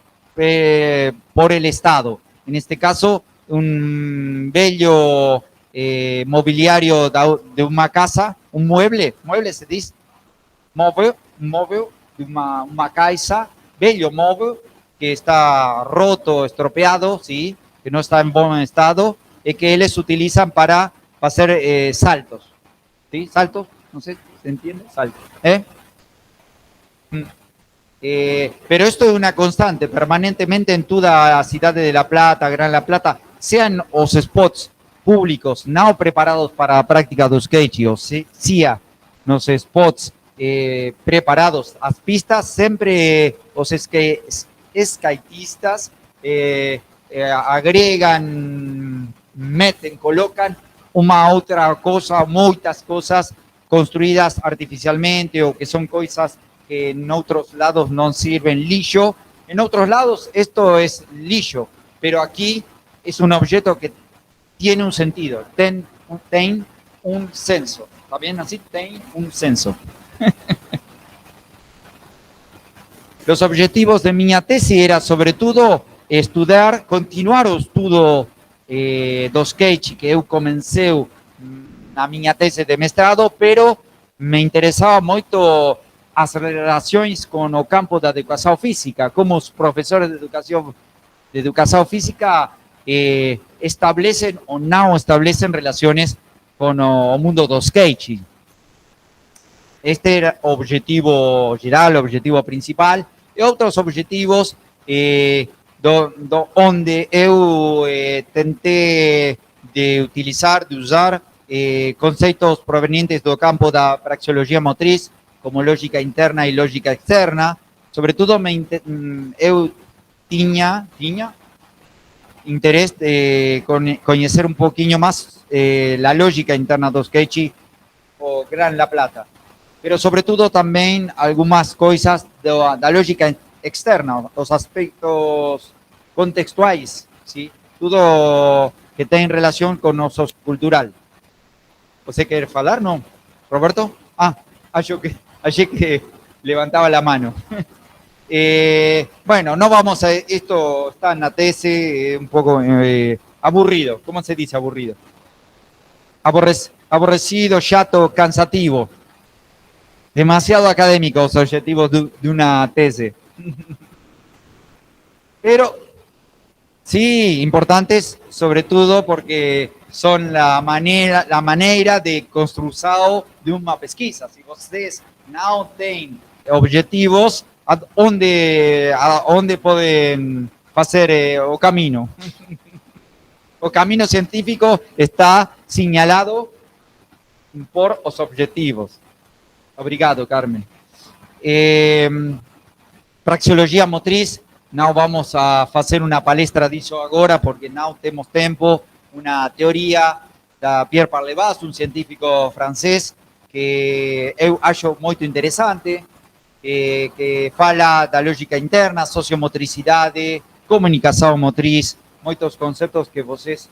por el Estado. En este caso, un bello mobiliario de una casa, mueble se diz, móvel de uma caixa, velho móvel, que está roto, estropeado, ¿sí? Que no está en buen estado, y que ellos utilizan para hacer saltos, ¿sí? Saltos, no sé, ¿se entiende? Saltos, ¿eh? Pero esto es una constante, permanentemente en toda la ciudad de La Plata, Gran La Plata, sean los spots públicos no preparados para la práctica do skate, o sea, los spots preparados, las pistas, siempre los skatistas agregan, meten, colocan una otra cosa, muchas cosas construidas artificialmente o que son cosas que en otros lados no sirven lixo. En otros lados esto es lixo, pero aquí es un objeto que tiene un sentido, tiene un senso. ¿Está bien así? Tiene un senso. Los objetivos de mi tesis era sobre todo estudar, continuar o estudo do skate que eu comecei na minha tese de mestrado, pero me interessava muito as relações com o campo da educação física, como os professores de educação física establecem ou não establecem relações com o mundo do skate. Este era o objetivo geral, o objetivo principal, e outros objetivos onde eu tentei de usar conceitos provenientes do campo da praxeologia motriz, como lógica interna e lógica externa. Sobretudo, eu tinha interesse de conhecer um pouquinho mais a lógica interna do skate o Gran La Plata. Pero sobretudo também algumas coisas da lógica externa, os aspectos contextuais, ¿sí? Tudo que tem relação com o sociocultural. ¿Você quer falar, não, Roberto? Achei que levantaba la mano. Bueno, no vamos a... Esto está en la tesis un poco aburrido. ¿Cómo se dice aburrido? Aborrecido, chato, cansativo. Demasiado académicos los objetivos de una tesis. Pero sí, importantes, sobre todo porque son la manera de construir de una pesquisa. Si ustedes no tienen objetivos, ¿a dónde pueden hacer o camino? O camino científico está señalado por los objetivos. Obrigado, Carmen. Praxeologia motriz, no vamos a hacer una palestra disso agora porque no tenemos tiempo. Una teoría de Pierre Parlevas, un científico francés que eu acho muito interesante, que fala da lógica interna, sociomotricidade, comunicação motriz, muitos conceitos que vocês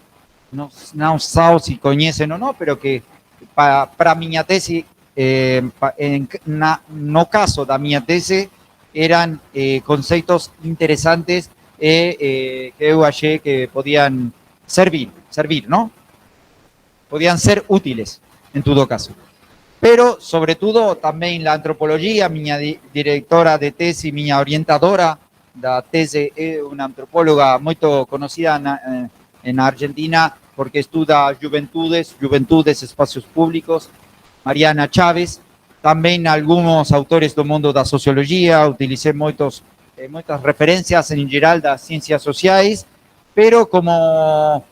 não sabem se conhecem ou não, pero que para minha tese, no caso da minha tese, eram conceitos interesantes que eu achei que podiam servir, ¿no? Podían ser útiles en todo caso. Pero, sobre todo, también la antropología, mi directora de tesis, mi orientadora de tesis, es una antropóloga muy conocida en Argentina porque estudia juventudes, espacios públicos, Mariana Chávez. También algunos autores del mundo de la sociología, utilicé muchas referencias en general de las ciencias sociales, pero como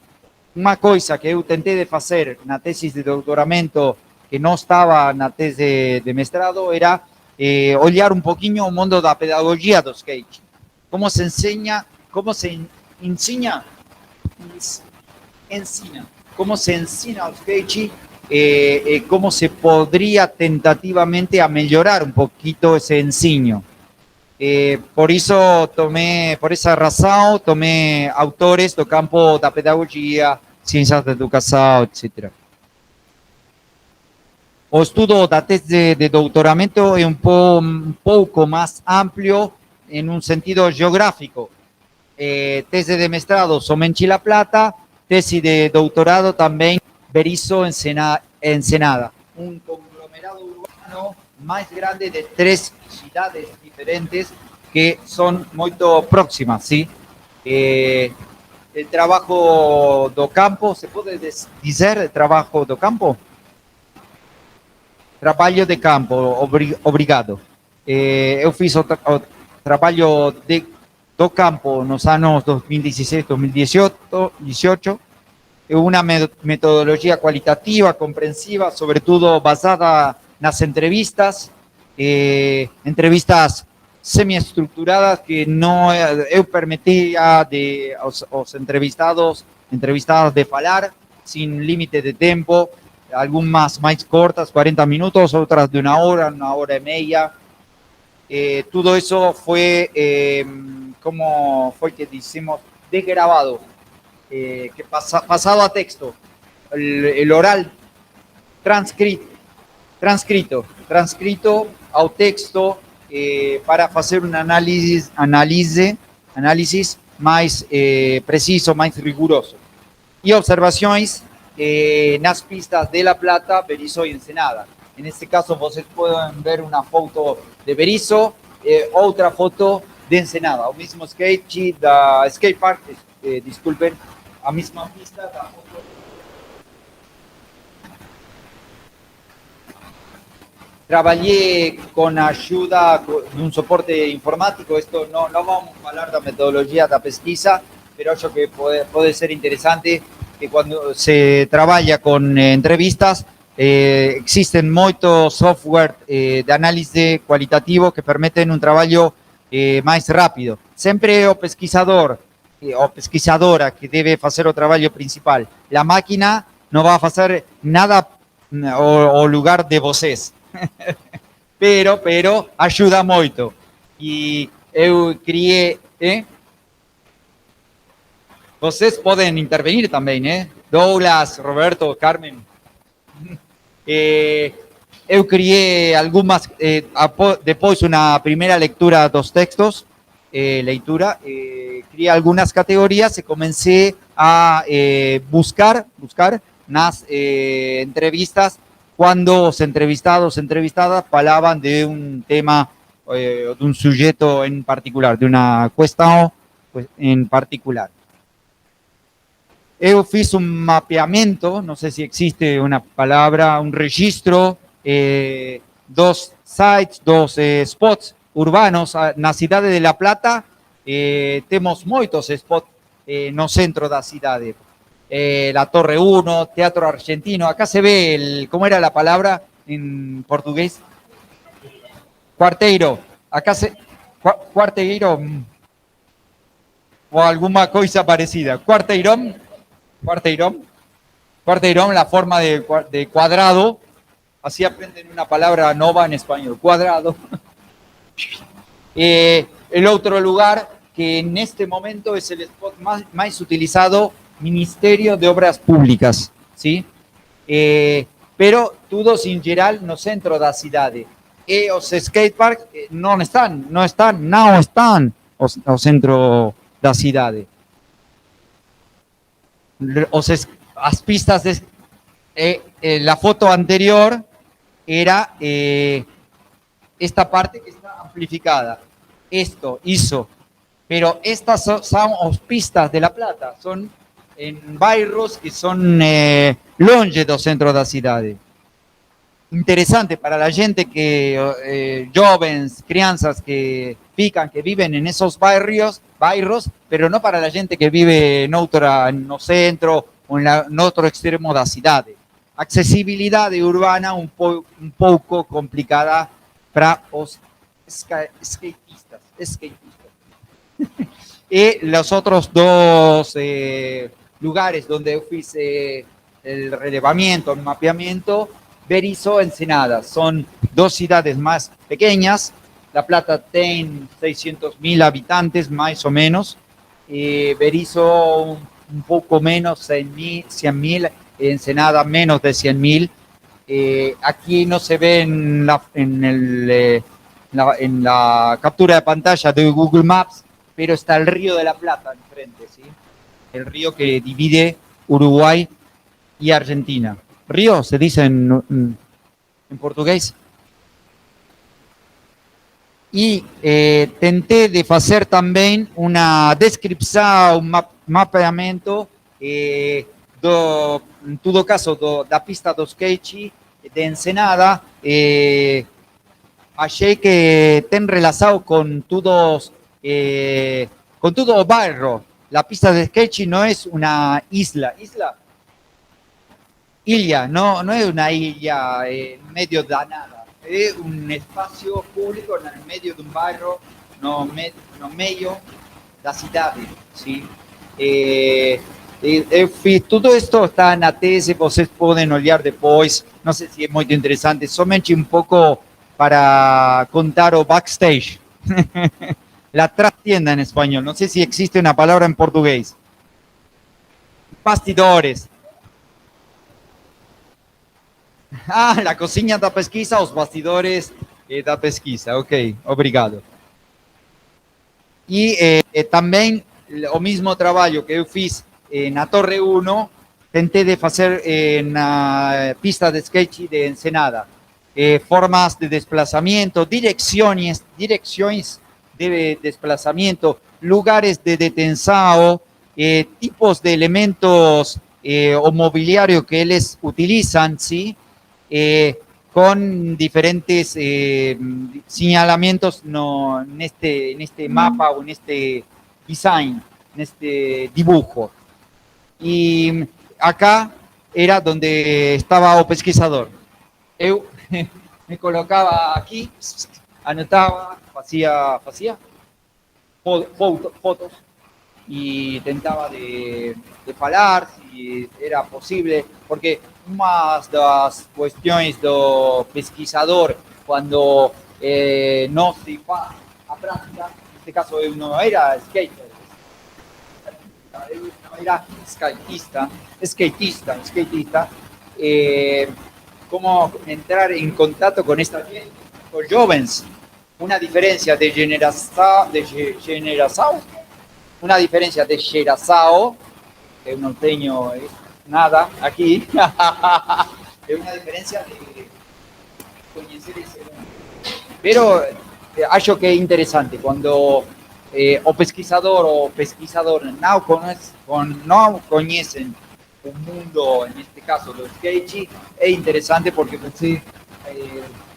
una cosa que eu tentei de fazer na tesis de doutoramento que não estava na tese de mestrado era olhar um pouquinho o mundo da pedagogia do skate. Como se ensina, como se ensina o skate, como se podría tentativamente a melhorar un poquito ese ensino. Por esa razón tomé autores do campo da pedagogia, ciencias da educação, etc. O estudo da tese de doutoramento é um pouco mais amplo em um sentido geográfico. Tese de mestrado somente La Plata, tese de doutorado também Berisso, Ensenada. Um conglomerado urbano más grande de 3 ciudades diferentes que son muy próximas, ¿sí? El trabajo do campo, ¿se puede decir trabajo do campo? Trabalho de campo, obrigado. Eu fiz o trabalho do campo nos anos 2016, 2018, una metodología cualitativa, comprensiva, sobre todo basada nas entrevistas, entrevistas semi-estructuradas que não eu permitia aos entrevistadas de falar sin límite de tempo, algunas más cortas, 40 minutos, otras de una hora y media. Todo eso fue, como fue que decimos, desgrabado, que pasado a texto, el oral transcrito ao texto, para hacer un análisis más preciso, más riguroso. Y observaciones nas pistas de La Plata, Berisso y Ensenada. En este caso, ustedes pueden ver una foto de Berisso, otra foto de Ensenada, o mismo skate park, disculpen, a misma pista, la foto. Trabajé con ayuda de un soporte informático. Esto no vamos a hablar de la metodología de la pesquisa, pero yo que puede ser interesante que cuando se trabaja con entrevistas, existen muchos software de análisis cualitativo que permiten un trabajo más rápido. Siempre o pesquisador o pesquisadora que debe hacer el trabajo principal. La máquina no va a hacer nada o lugar de voces. pero ayuda mucho. Y eu crié, vocês pueden intervenir también, Douglas, Roberto, Carmen. Eu crié algunas, después una primera lectura de los textos, crié algunas categorías y comencé a buscar las entrevistas cuando los entrevistados, entrevistadas hablaban de un tema, de un sujeto en particular, de una cuestión en particular. Eu fiz un mapeamiento, no sé si existe una palabra, un registro, dos sites, dos spots urbanos na cidade de La Plata. Tenemos muchos spots no centro da cidade. La Torre 1, Teatro Argentino. Acá se ve, ¿cómo era la palabra en portugués? Quarteiro. Acá quarteiro o alguna cosa parecida. Quarteirón, la forma de cuadrado. Así aprenden una palabra nova en español, cuadrado. El otro lugar que en este momento es el spot más utilizado, Ministerio de Obras Públicas, ¿sí? Pero todos en geral no centro da cidade. Os skatepark no están ao centro da cidade. As pistas la foto anterior era esta parte que está amplificada. Esto hizo, pero estas son las pistas de La Plata, son en bairros que son longe do centro da cidade. Interesante para la gente que, jóvenes, crianzas que viven en esos barrios, pero no para la gente que vive en no centro o en otro extremo da cidade. Accesibilidad urbana un poco complicada para los skatistas. Y los otros dos lugares donde hice el relevamiento, el mapeamiento, Berisso, Ensenada, son dos ciudades más pequeñas. La Plata tiene 600.000 habitantes, más o menos. Berisso un poco menos, 100.000. Ensenada menos de 100.000. Aquí no se ve en la captura de pantalla de Google Maps, pero está el río de la Plata enfrente, ¿sí? El río que divide Uruguay y Argentina. ¿Río se dice en portugués? e tentei de fazer também uma descrição, mapeamento em todo caso, da pista do skate de Ensenada. Achei que tem relação con todo o bairro. La pista de skate no es una isla, no es una isla en medio de nada, es un espacio público en el medio de un bairro, no medio da cidade, ¿sí? Tudo isso está na tese, vocês podem olhar depois, não sei se é muito interessante, somente um pouco para contar o backstage. La trastienda en español, no sé si existe una palabra en portugués. Bastidores. Ah, la cozinha da pesquisa, os bastidores da pesquisa. Ok, obrigado. E também o mesmo trabalho que eu fiz na Torre 1, tentei de fazer na pista de skate de Ensenada. Formas de desplazamiento, direcciones de desplazamiento, lugares de detención, tipos de elementos o mobiliario que ellos utilizan, ¿sí? Con diferentes señalamientos en este mapa o en este design, en este dibujo. Y acá era donde estaba el pesquisador. Eu me colocaba aquí, anotaba, hacía fotos y tentaba de falar si era posible, porque una das cuestiones do pesquisador cuando no se va a práctica, en este caso eu no era skater, eu no era skatista, cómo entrar en contacto con esta gente, con jóvenes. Una diferencia de generación, una diferencia de geração, que no tengo nada aquí, es una diferencia de conocer ese mundo. Pero acho que es interesante cuando o pesquisador no conocen un mundo, en este caso los skate, es interesante porque você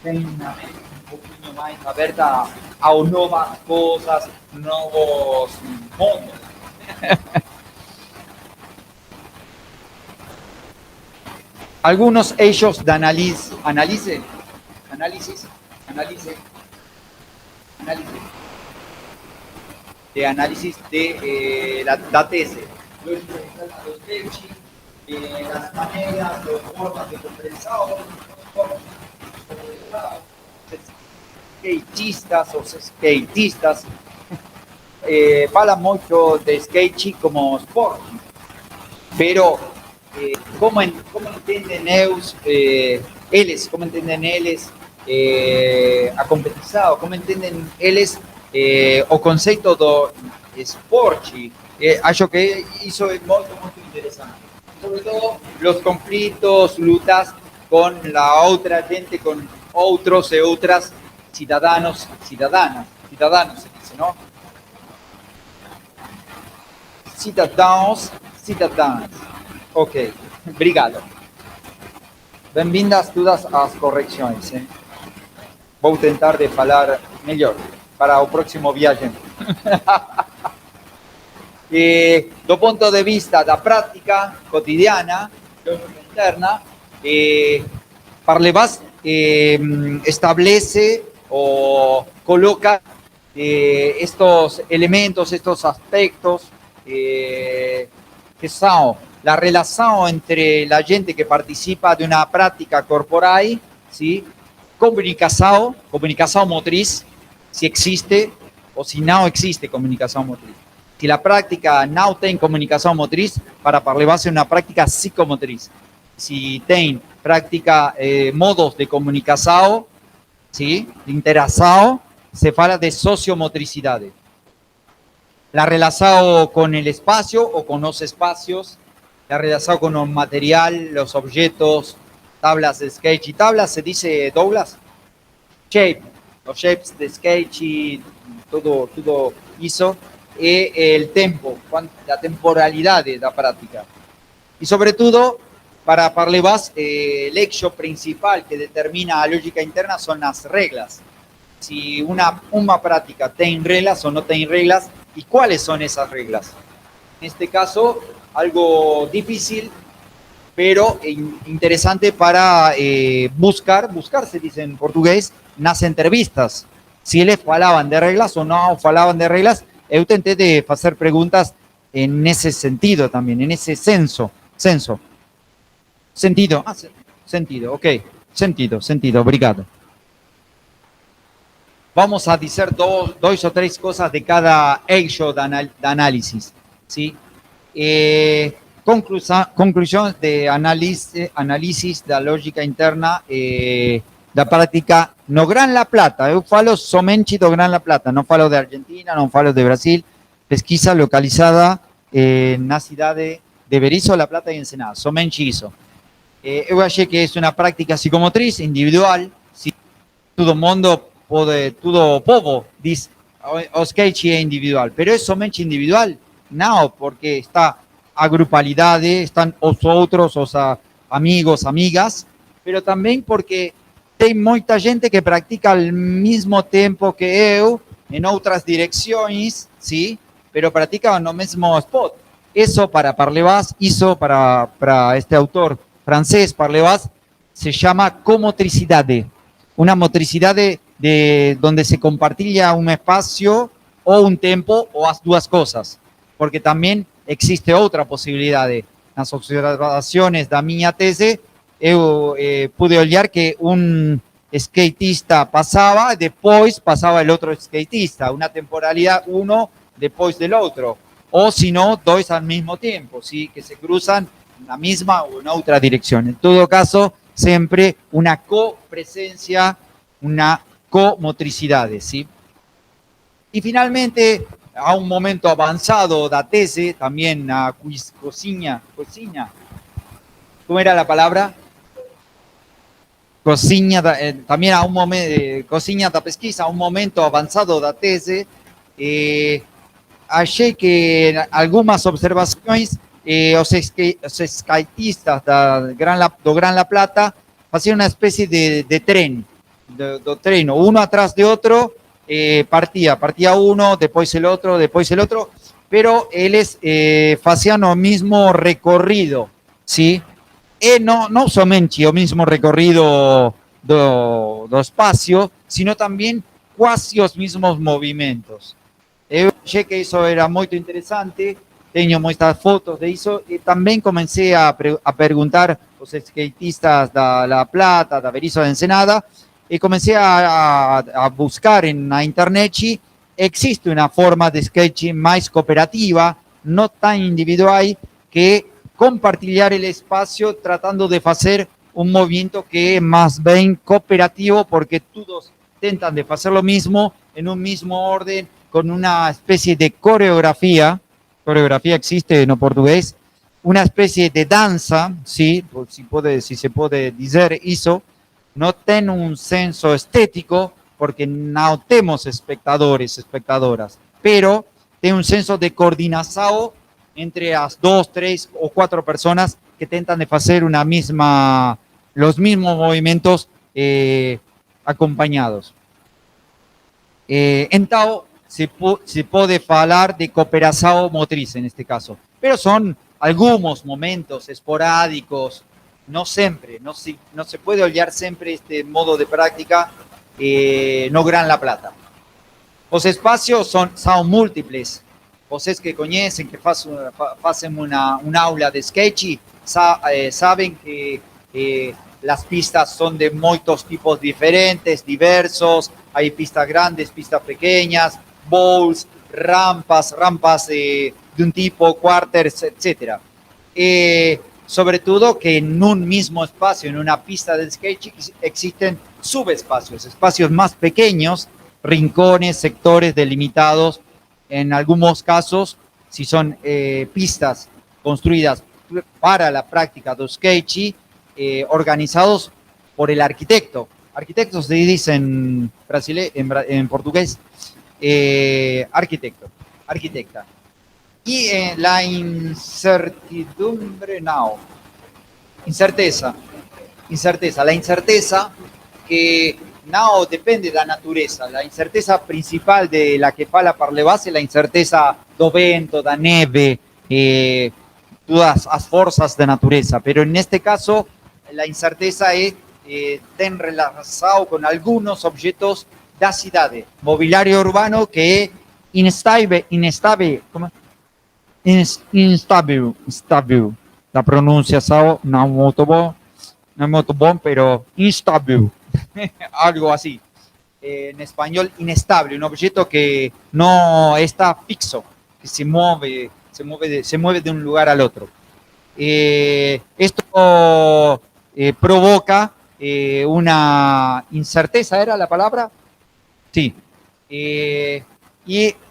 tem una mente un poquito más abierta a nuevas cosas, nuevos mundos. Algunos eixos de análisis de la tesis. Las maneras, las formas de compensado, skatistas hablan mucho de skate como sport, pero ¿cómo entienden ellos a compensado? ¿Cómo entienden ellos o concepto do esporte? Acho que eso es muy interesante. Sobre todo los conflictos, lutas con la otra gente, con otros y otras ciudadanas, se dice, ¿no? Ciudadanas. Ok, obrigado. Bem-vindas todas as correcções. Vou tentar de falar melhor para o próximo viajante. Do ponto de vista da prática cotidiana, interna, Parlevas establece o coloca estos elementos, estos aspectos que son la relación entre la gente que participa de una práctica corporal, ¿sí? Comunicación motriz, si existe o si no existe comunicación motriz. Si la práctica no tiene comunicación motriz, para Parlevas es una práctica psicomotriz. Si tiene práctica modos de comunicación, ¿sí? De interacción, se fala de sociomotricidad. La relación con el espacio o con los espacios, la relación con el material, los objetos, tablas de skate. ¿Y tablas se dice, Douglas? Shape. los shapes de sketch y todo eso, y el tempo, la temporalidad de la práctica. Y sobre todo, para Parlevas, el hecho principal que determina la lógica interna son las reglas. Si una práctica tiene reglas o no tiene reglas, y cuáles son esas reglas. En este caso, algo difícil, pero interesante para buscar se dice en portugués, nas entrevistas. Si eles falaban de reglas o no falaban de reglas, eu tentei de hacer preguntas en ese sentido también, en ese sentido, obrigado. Vamos a decir dos o tres cosas de cada eixo de análisis, ¿sí? Conclusión de análisis de la lógica interna da práctica no Gran La Plata. Eu falo somente do Gran La Plata, não falo de Argentina, não falo de Brasil. Pesquisa localizada na cidade de Berisso, La Plata e Ensenada, somente isso. Eu achei que é uma prática psicomotriz individual, ¿sí? Todo povo diz o sketch é individual, pero é somente individual? Não, porque está a grupalidade, están os outros, os amigos, amigas, pero também porque tem muita gente que practica al mismo tempo que eu, en otras direcciones, ¿sí? Pero practica no mismo spot. Eso para Parlevas, hizo para este autor francés, Parlevas, se llama comotricidad. Una motricidad de donde se compartilla un espacio o un tempo o las dos cosas. Porque también existe otra posibilidad. Nas observaciones da minha tese, eu pude olhar que un skatista pasaba, después pasaba el otro skatista, una temporalidad uno después del otro, o si no, dos al mismo tiempo, ¿sí? Que se cruzan en la misma o en otra dirección. En todo caso, siempre una copresencia, una comotricidad, ¿sí? Y finalmente, a un momento avanzado da tese, también a cocina, ¿cómo era la palabra? Cocina, también a un momento, cocina da pesquisa, a un momento avanzado da tese, achei que en algunas observaciones os skatistas do Gran La Plata hacían una especie de tren, uno atrás de otro, partía uno, después el otro, pero ellos hacían el mismo recorrido, ¿sí? No somente el mismo recorrido do espacio, sino también quase los mismos movimientos. Eu achei que eso era muy interesante, tengo muchas fotos de eso, y también comencé a preguntar a los skatistas de La Plata, de Berisso, de Ensenada, y comencé a buscar en la internet si existe una forma de sketch más cooperativa, no tan individual, que compartilhar el espacio tratando de hacer un movimiento que es más bien cooperativo, porque todos intentan de hacer lo mismo en un mismo orden, con una especie de coreografía existe en portugués, una especie de danza, ¿sí? Si se puede decir eso, no tiene un senso estético, porque no tenemos espectadoras, pero tiene un senso de coordinación entre las 2, 3 o 4 personas que intentan de hacer los mismos movimientos acompañados. Entonces, se puede hablar de cooperación motriz en este caso, pero son algunos momentos esporádicos, no siempre, no se puede olvidar siempre este modo de práctica no Gran La Plata. Los espacios son múltiples. Vocês que conocen, que hacen una aula de sketch, saben que las pistas son de muchos tipos diferentes, diversos. Hay pistas grandes, pistas pequeñas, bowls, rampas de un tipo, quarters, etc. Sobre todo que en un mismo espacio, en una pista de sketch, existen subespacios, espacios más pequeños, rincones, sectores delimitados. En algunos casos, si son pistas construidas para la práctica de sketch, organizados por el arquitecto, arquitecto se dice en portugués, arquitecto, arquitecta. Y la incertidumbre, no, incerteza, la incerteza que no depende da natureza, la incerteza principal de la que fala Parlevas é la incerteza do vento, da neve, todas as forças da natureza, pero en este caso la incerteza ten relacionado con algunos objetos da cidade, mobiliario urbano que é instável, la pronunciação não é muito bom, pero instável, algo así. En español, inestable, un objeto que no está fixo, que se mueve de un lugar al otro. Esto provoca una incerteza, ¿era la palabra? Sí. Y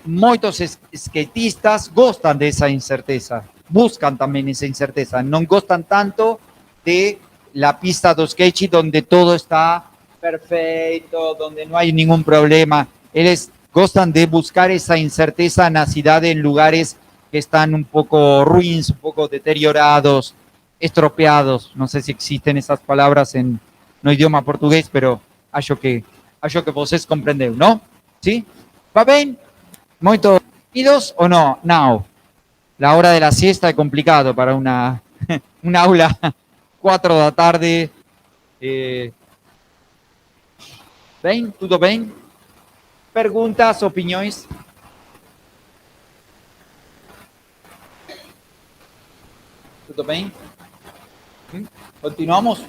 muchos skatistas gustan de esa incerteza, buscan también esa incerteza, no gustan tanto de la pista de skate donde todo está perfecto, donde no hay ningún problema. Ellos gustan de buscar esa incerteza en la ciudad, en lugares que están un poco ruins, un poco deteriorados, estropeados. No sé si existen esas palabras en no idioma portugués, pero acho que vocês comprendeu, ¿no? ¿Sí? ¿Va bien? ¿Muito unidos o no? No. La hora de la siesta es complicado para un aula 4 da tarde. Bem? Tudo bem? Perguntas, opiniões? Tudo bem? Continuamos?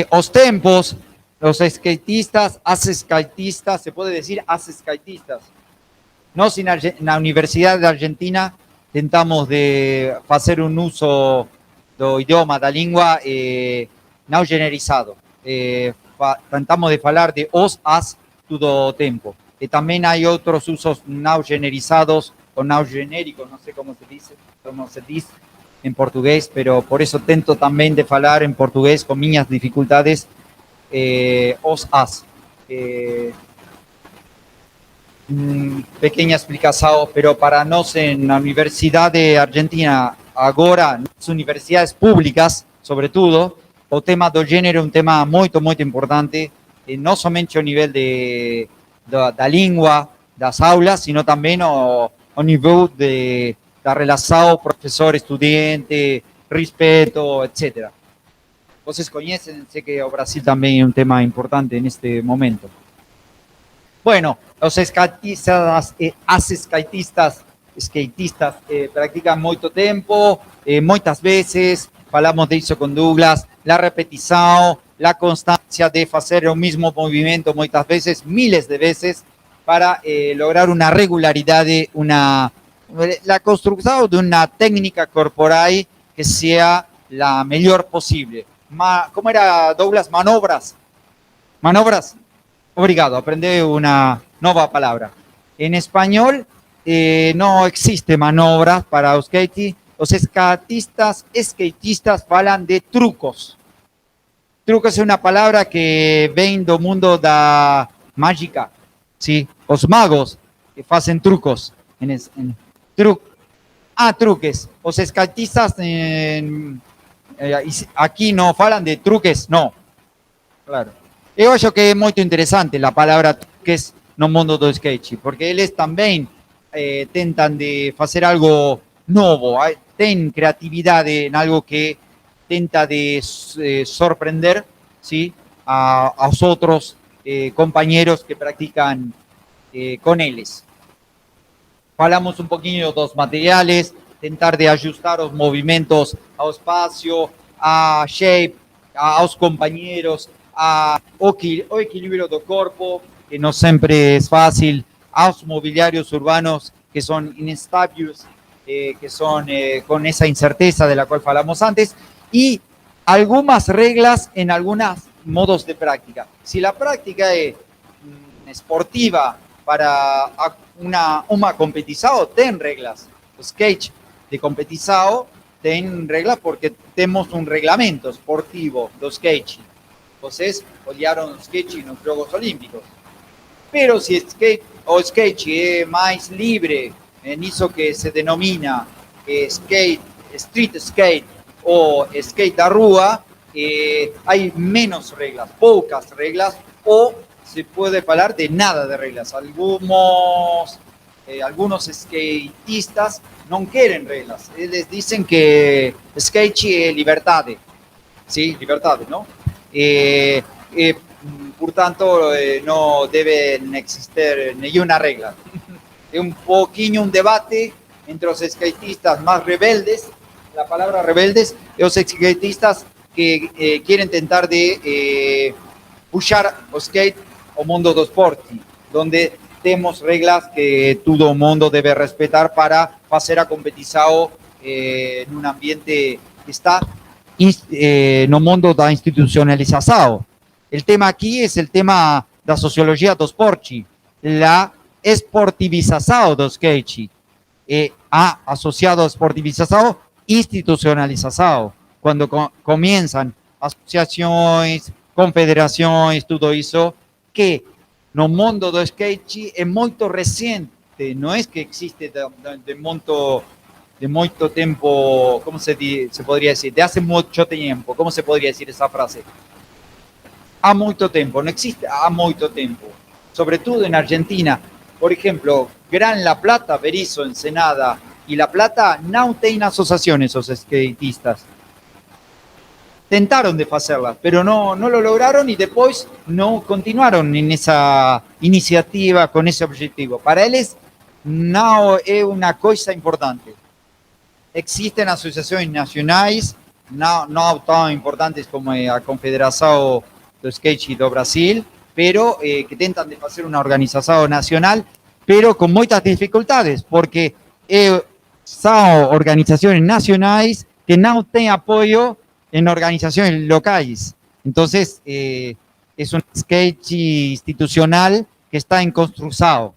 Os tempos, los skatistas, as skatistas, se puede decir as skatistas. Nós na Universidade da Argentina tentamos de fazer un uso do idioma, da língua não generalizado. Tentamos de falar de os, as, todo o tempo. E também há outros usos não generalizados ou não genéricos, não sei como se diz en portugués, pero por eso tento también de falar en portugués con minhas dificultades, os, as. Pequeña explicación, pero para nós en la Universidad de Argentina, agora, nas universidades públicas, sobre todo, o tema do gênero é un tema muito, muito importante, non somente ao nivel da língua, das aulas, sino também ao nível da relação professor-estudante, respeto, etc. Vocês conhecem, sei que o Brasil também é um tema importante neste momento. Bueno, os skatistas, as skatistas practican muito tempo, muitas vezes, falamos disso com Douglas, la repetição, la constancia de fazer o mesmo movimento muitas vezes, miles de vezes, para lograr una regularidade, la construcción de una técnica corporal que sea la mejor posible. ¿Cómo era, Douglas? Manobras. Manobras. Obrigado, aprendí una nueva palabra. En español no existe manobras para o skate. Los skatistas hablan de trucos. Trucos es una palabra que vem do mundo da mágica. ¿Sí? Los magos que hacen trucos. Truques. Los skatistas aquí no hablan de truques, no. Claro. Eu acho que é muito interessante a palavra truques no mundo do skate, porque eles também tentam de fazer algo novo, tem criatividade em algo que tenta de sorprender, ¿sí? aos outros compañeros que practican con eles. Falamos un poquinho dos materiales, tentar de ajustar os movimentos ao espacio, a shape, aos compañeros, o equilibrio do corpo, que no sempre es fácil, aos mobiliarios urbanos que son inestables, que son con esa incerteza de la cual falamos antes, y algunas reglas en algunos modos de práctica. Si la práctica es esportiva para uma competição, tem reglas. O skate de competição tem reglas porque temos um regulamento esportivo do skate. Vocês olharam o skate nos Jogos Olímpicos. Pero se o skate é mais livre, nisso que se denomina skate, street skate ou skate da rua, há menos reglas, poucas reglas, ou se pode falar de nada de reglas. Algunos skatistas no quieren reglas. Ellos dicen que skate es libertad. Sí, libertad, ¿no? Por tanto, no deben existir ninguna regla. Es un poquillo un debate entre los skatistas más rebeldes, la palabra rebeldes, y los skatistas que quieren tentar de puxar o skate o mundo do esporte, donde temos reglas que todo mundo debe respetar para fazer a competição num ambiente que está no mundo da institucionalização. O tema aqui é o tema da sociologia do esporte, a esportivização do skate, associado à esportivização, institucionalização, quando começam associações, confederações, tudo isso, que no mundo do skate é muito recente, não é que existe de muito tempo, como se poderia dizer, de hace muito tempo, como se poderia dizer essa frase? Há muito tempo, não existe há muito tempo, sobretudo em Argentina. Por exemplo, Gran La Plata, Berisso, Ensenada e La Plata não têm associações os skatistas. Tentaron de hacerlas, pero no lo lograron y después no continuaron en esa iniciativa con ese objetivo. Para ellos no es una cosa importante. Existen asociaciones nacionales, no tan importantes como la Confederación do Skate do Brasil, pero que tentan de hacer una organización nacional, pero con muchas dificultades, porque son organizaciones nacionales que no tienen apoyo en organizaciones locales. Entonces, es un skate institucional que está en construcción,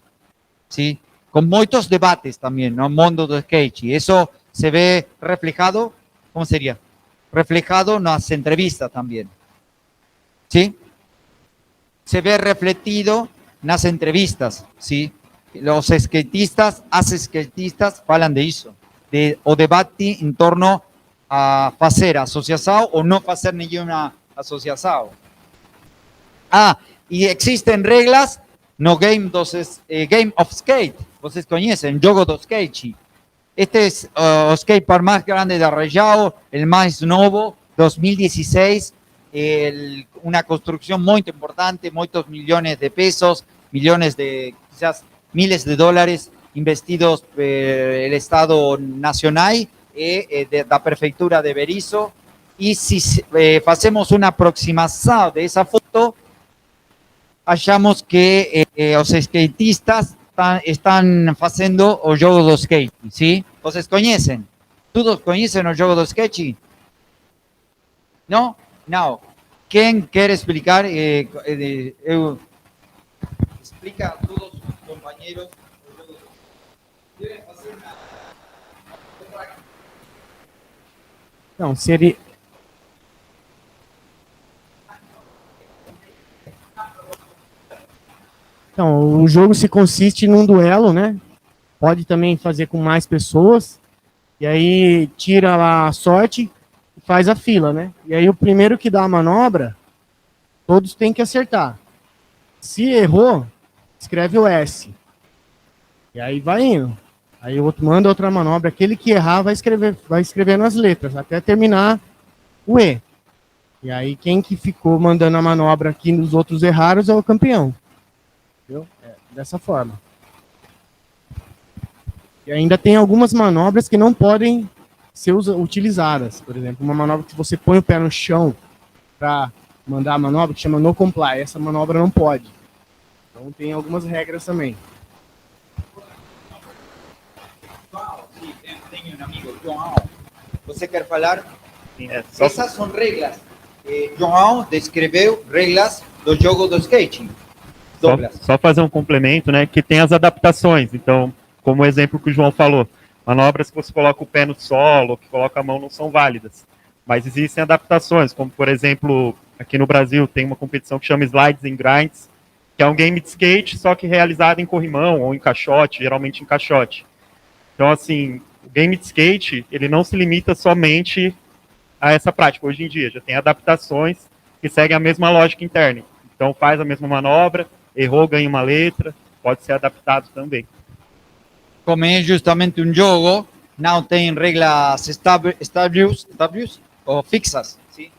¿sí? Con muchos debates también, ¿no? Mundo do skate. Eso se ve reflejado, ¿cómo sería? Reflejado en las entrevistas también, ¿sí? Se ve refletido en las entrevistas, ¿sí? Los skatistas, skatistas, hablan de eso, o debate en torno a fazer associação ou não fazer nenhuma associação. E existem regras no Game of Skate. Vocês conhecem, jogo do skate. Este é o skatepark mais grande da região, o mais novo, 2016. Uma construção muito importante, muitos milhões de pesos, milhões de, quizás miles de dólares investidos pelo Estado Nacional da Prefeitura de Berisso, e se fazemos uma aproximação dessa foto, achamos que os skatistas estão fazendo o jogo do skate, ¿sí? Vocês conhecem? Todos conhecem o jogo do skate? Não? Não. Quem quer explicar? Explica a todos os companheiros o jogo do skate. Devem fazer uma... Não, seria... Então, o jogo se consiste num duelo, né? Pode também fazer com mais pessoas. E aí tira lá a sorte e faz a fila, né? E aí o primeiro que dá a manobra, todos têm que acertar. Se errou, escreve o S. E aí vai indo. Aí o outro manda outra manobra. Aquele que errar vai escrevendo as letras, até terminar o E. E aí quem que ficou mandando a manobra aqui nos outros erraram é o campeão. Entendeu? Dessa forma. E ainda tem algumas manobras que não podem ser utilizadas. Por exemplo, uma manobra que você põe o pé no chão para mandar a manobra, que chama no comply. Essa manobra não pode. Então tem algumas regras também. Sí, tengo un amigo, João. ¿Você quer falar? Só, Essas são regras. João descreveu regras do jogo do skate. só fazer um complemento, né, que tem as adaptações. Então, como o exemplo que o João falou, manobras que você coloca o pé no solo, que coloca a mão, não são válidas. Mas existem adaptações, como, por exemplo, Aqui no Brasil tem uma competição que chama Slides and Grinds, que é um game de skate, só que realizado em corrimão ou em caixote, geralmente em caixote. Então, assim, o game de skate, ele não se limita somente a essa prática. Hoje em dia, já tem adaptações que seguem a mesma lógica interna. Então, faz a mesma manobra, errou, ganha uma letra, pode ser adaptado também. Como é justamente um jogo, não tem regras estáveis ou fixas, ¿sí?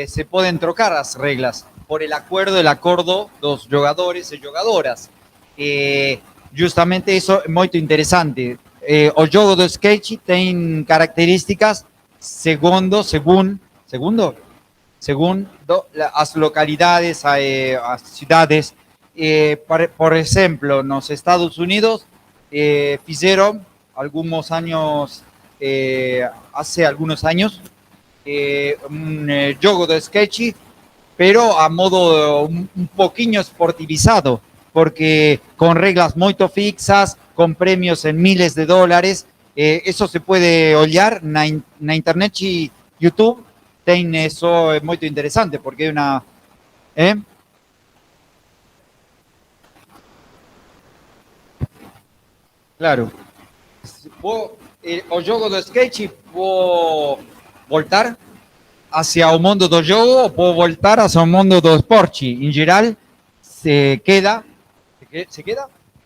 Se podem trocar as reglas por el acordo dos jogadores e jogadoras. Justamente isso é muito interessante. O jogo do skate tem características segundo as localidades, as cidades. Por ejemplo, nos Estados Unidos fizeram algunos años, hace algunos años, un juego de sketch, pero a modo un poquinho esportivizado, porque con reglas muy fixas, con premios en miles de dólares. Eso se puede olhar na internet y YouTube. Tem eso, es muy interesante, porque es una... Claro. O jogo do skate, vou voltar hacia o mundo do jogo ou vou voltar hacia o mundo do esporte. Em geral, se queda,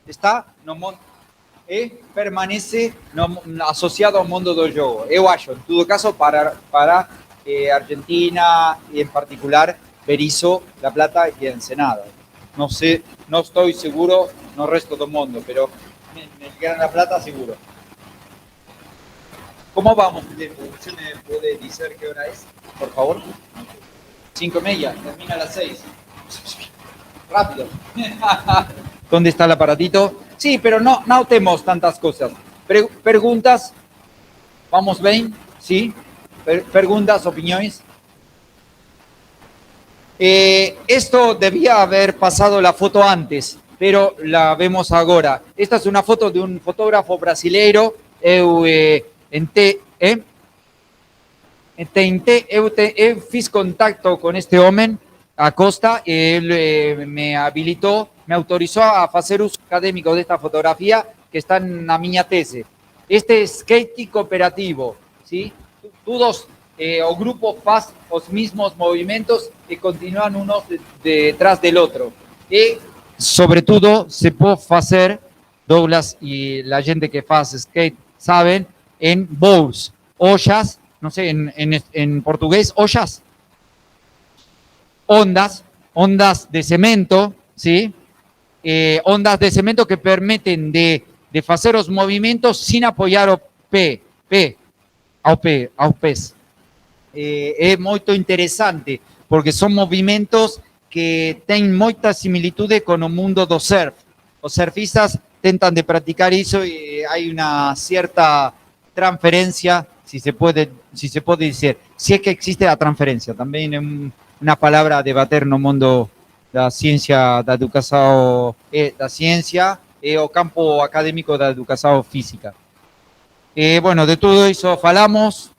está no mundo e permanece associado ao mundo do jogo. Eu acho, em todo caso, para Argentina e em particular Berisso, La Plata e Ensenada. Não sei, não estou seguro no resto do mundo, pero en La Plata seguro. ¿Cómo vamos? ¿Usted me puede decir qué hora es, por favor? 5:30, termina a las 6. Rápido. ¿Dónde está el aparatito? Sí, pero no tenemos tantas cosas. Preguntas. ¿Vamos bien? ¿Sí? Preguntas, opiniones. Esto debía haber pasado la foto antes, pero la vemos ahora. Esta es una foto de un fotógrafo brasileiro. Eu fiz contacto con este hombre, Acosta, él me habilitó, me autorizó a hacer uso académico de esta fotografía que está en la minha tese. Este skate cooperativo, ¿sí? Todos o grupos faz los mismos movimientos y continúan unos detrás del otro. Y sobre todo se puede hacer, Douglas y la gente que hace skate saben, en bowls, ollas, no sé, en portugués, ollas, ondas de cemento, ¿sí? Ondas de cemento que permiten de hacer los movimientos sin apoyar o pés. Es muy interesante, porque son movimientos que tienen mucha similitud con el mundo do surf. Los surfistas intentan de practicar eso y hay una cierta transferencia, si se puede decir, si es que existe la transferencia, también es una palabra a debater no mundo da ciencia, da educação, da ciencia o campo académico da educação física. Bueno, de todo eso falamos,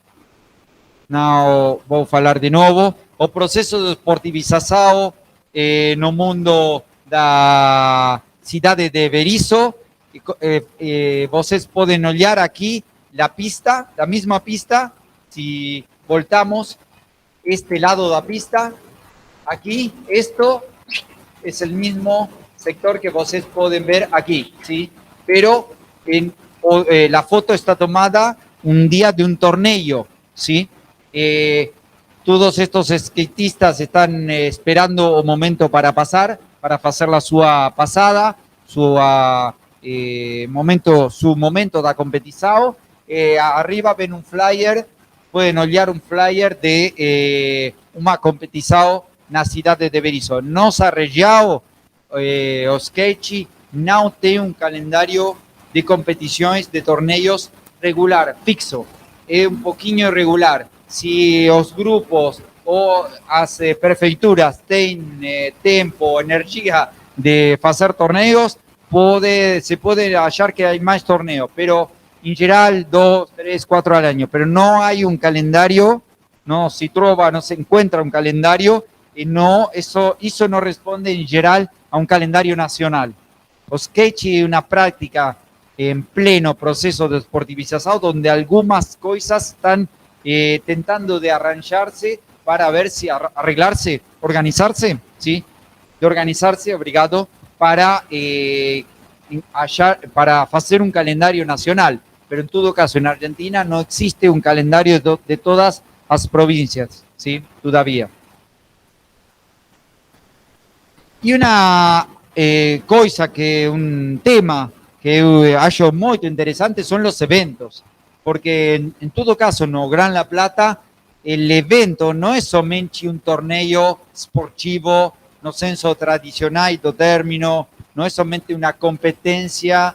não vou falar de novo. O proceso de esportivização no mundo da cidade de Berisso, vocês podem olhar aqui la pista, la misma pista. Si voltamos este lado de la pista, aquí, esto es el mismo sector que ustedes pueden ver aquí, ¿sí? Pero la foto está tomada un día de un torneo, ¿sí? Todos estos skatistas están esperando un momento para pasar, para hacer la su pasada, su momento de competición. Arriba ven un flyer, pueden olhar un flyer de una competición en la ciudad de Berisso. Nossa região, o skate, no tiene un calendario de competiciones, de torneos regular, fixo. Es un poquinho irregular. Si los grupos o las prefeituras tienen tiempo, energía de hacer torneos, se puede hallar que hay más torneos, pero en general 2, 3, 4 al año, pero no hay un calendario no se trova, no se encuentra un calendario e isso não responde em geral a um calendário nacional. O skate é uma prática em pleno processo de esportivização, onde algumas coisas estão tentando de arranjar-se para ver si arreglarse, organizarse, ¿sí? De organizarse, obrigado, para para hacer un calendario nacional. Pero en todo caso, en Argentina no existe un calendario de todas las provincias, ¿sí? Todavía. Y una un tema que eu acho muy interesante son los eventos, porque en todo caso, no Gran La Plata, el evento no es somente un torneo sportivo, no senso tradicional do término, no es solamente una competencia,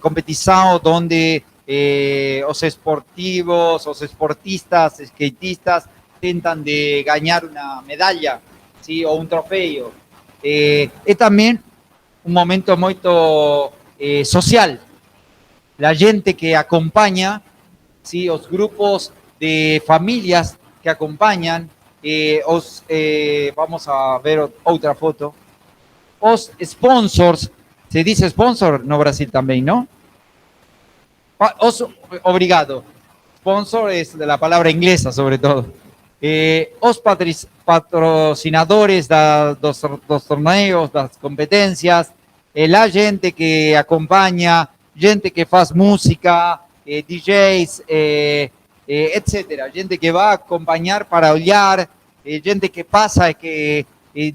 competición donde los esportivos, los esportistas, skatistas tentan de ganar una medalla, ¿sí? O un trofeo. Es también un momento muy social. La gente que acompaña, ¿sí? Los grupos de familias que acompañan, vamos a ver otra foto, los sponsors, se dice sponsor, no Brasil también, ¿no? Obrigado. Sponsor es de la palabra inglesa, sobre todo. Los patrocinadores de los torneos, las competencias, la gente que acompaña, gente que hace música, DJs, etcétera, gente que va a acompañar para olhar, gente que pasa y que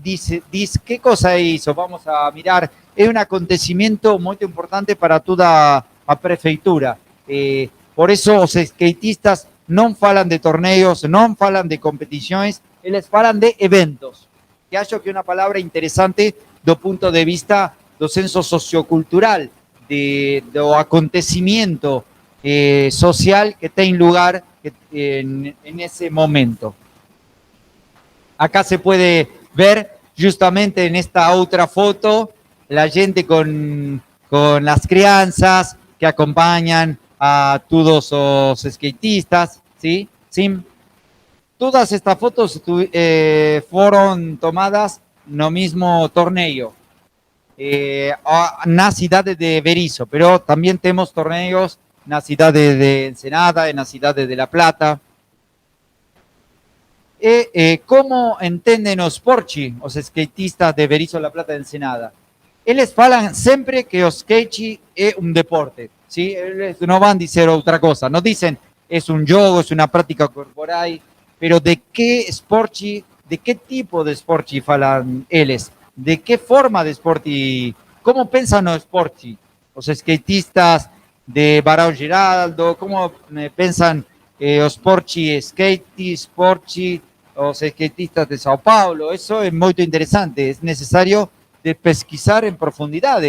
dice, ¿qué cosa hizo? Vamos a mirar. Es un acontecimiento muy importante para toda la prefeitura. Por eso los skatistas no hablan de torneos, no hablan de competiciones, ellos hablan de eventos. Que acho que es una palabra interesante do punto de vista do censo sociocultural, do acontecimiento social que tiene lugar en ese momento. Acá se puede ver justamente en esta otra foto la gente con las crianzas que acompañan a todos los skatistas, ¿sí? ¿Sí? Todas estas fotos fueron tomadas en el mismo torneo, en la ciudad de Berisso, pero también tenemos torneos en la ciudad de Ensenada, en la ciudad de La Plata. ¿Cómo entienden los porchi, los skatistas de Berisso, La Plata y Ensenada? Ellos hablan siempre que el skate es un deporte, ¿sí? Ellos no van a decir otra cosa, no dicen es un juego, es una práctica corporal, pero ¿de qué sporti, de qué tipo de sporti hablan ellos? ¿De qué forma de sporti? ¿Cómo piensan los sporti? Los skatistas de Barão Geraldo, ¿cómo piensan los sporti skate, sporti, los skatistas de Sao Paulo? Eso es muy interesante, es necesario de pesquisar en profundidad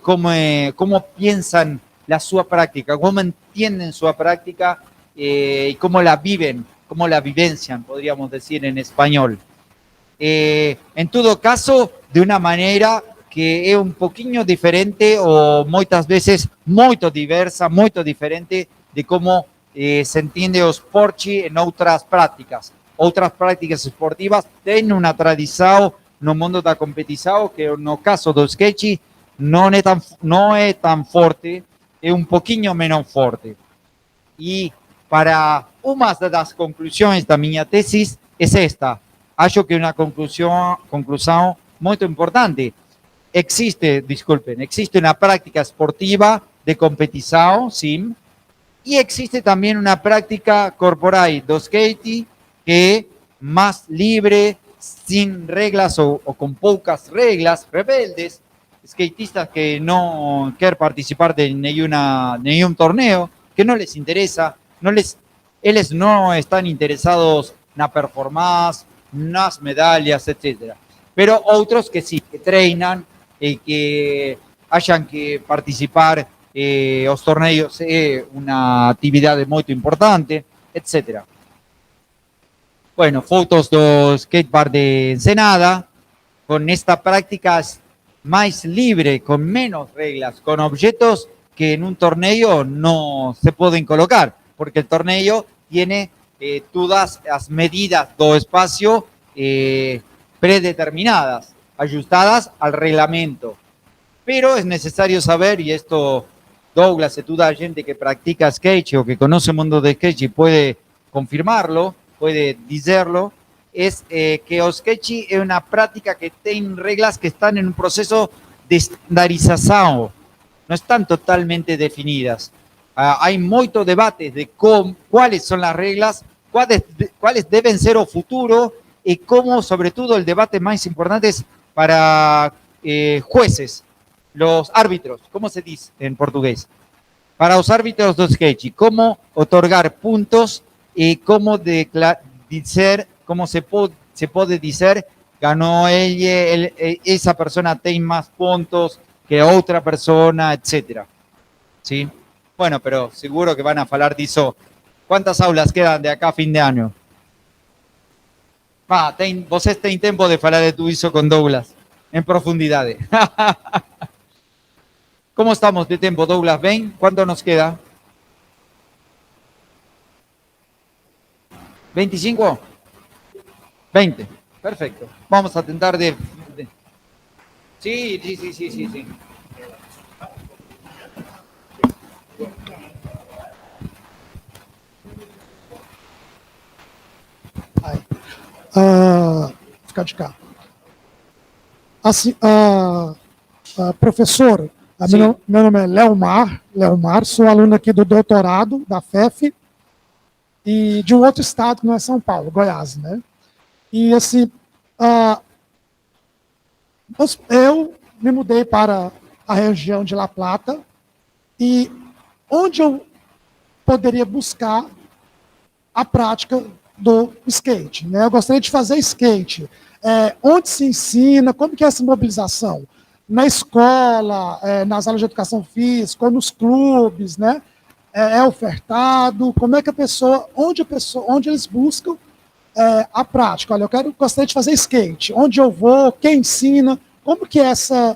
cómo piensan la su práctica, cómo entienden su práctica y cómo la viven, cómo la vivencian, podríamos decir en español. En todo caso, de una manera que es un poquito diferente o muchas veces muy diversa, muy diferente de cómo se entiende o sporti en otras prácticas. Otras prácticas esportivas tienen una tradición no mundo da competição que no caso do skate não é tão forte, é um pouquinho menos forte. E para uma das conclusões da minha tese é esta. Acho que uma conclusão muito importante. Existe uma prática esportiva de competição, sim, e existe também uma prática corporal do skate que é mais livre, sin reglas o con pocas reglas, rebeldes, skatistas que no quieren participar de ningún torneo, que no les interesa, ellos no están interesados en la performance, en las medallas, etc. Pero otros que sí, que treinan y que hayan que participar los torneos es una actividad muy importante, etc. Bueno, fotos do skatepark de Ensenada, con esta práctica más libre, con menos reglas, con objetos que en un torneo no se pueden colocar, porque el torneo tiene todas as medidas do espacio predeterminadas, ajustadas al reglamento. Pero es necesario saber, y esto Douglas y toda la gente que practica skate o que conoce el mundo de skate puede confirmarlo, puede decirlo, es que el skate es una práctica que tiene reglas que están en un proceso de estandarización, no están totalmente definidas. Hay mucho debate de cuáles son las reglas, cuáles deben ser o futuro, y cómo, sobre todo, el debate más importante es para jueces, los árbitros, ¿cómo se dice en portugués? Para los árbitros de skate, cómo otorgar puntos y cómo decir, cómo se puede decir, ganó esa persona tiene más puntos que otra persona, etcétera. ¿Sí? Bueno, pero seguro que van a hablar de eso. ¿Cuántas aulas quedan de acá a fin de año? Vocês têm tiempo de hablar de tu ISO con Douglas en profundidad. ¿Cómo estamos de tiempo, Douglas? ¿Ven? ¿Cuánto nos queda? ¿25? 20. Perfecto. Vamos a tentar de... Sí. Ficar de cá. Assim, professor, meu nome é Leomar, sou aluno aqui do doutorado da FEF e de um outro estado que não é São Paulo, Goiás, né? E assim, eu me mudei para a região de La Plata e onde eu poderia buscar a prática do skate, né? Eu gostaria de fazer skate. Onde se ensina, como que é essa mobilização? Na escola, nas aulas de educação física, ou nos clubes, né? É ofertado? Como é que onde eles buscam a prática? Olha, gostaria de fazer skate. Onde eu vou? Quem ensina? Como que é essa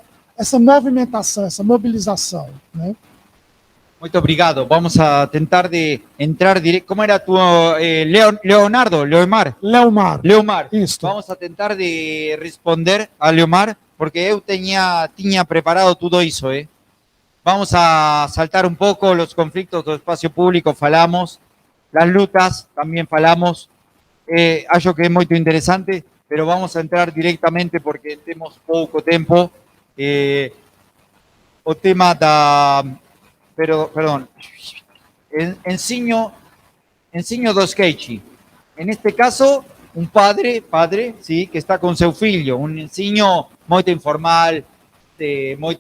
movimentação, essa mobilização, né? Muito obrigado. Vamos a tentar de entrar directo. ¿Cómo era tu Leomar? Leomar. Isso. Vamos a tentar de responder a Leomar, porque eu tinha preparado tudo isso, Vamos a saltar un poco los conflictos del espacio público, falamos, las lutas también falamos. Acho que es muy interesante, pero vamos a entrar directamente porque tenemos poco tiempo. O tema da... Perdón, ensino do skate. En este caso, un padre, sí, que está con seu filho, un ensino muy informal, muy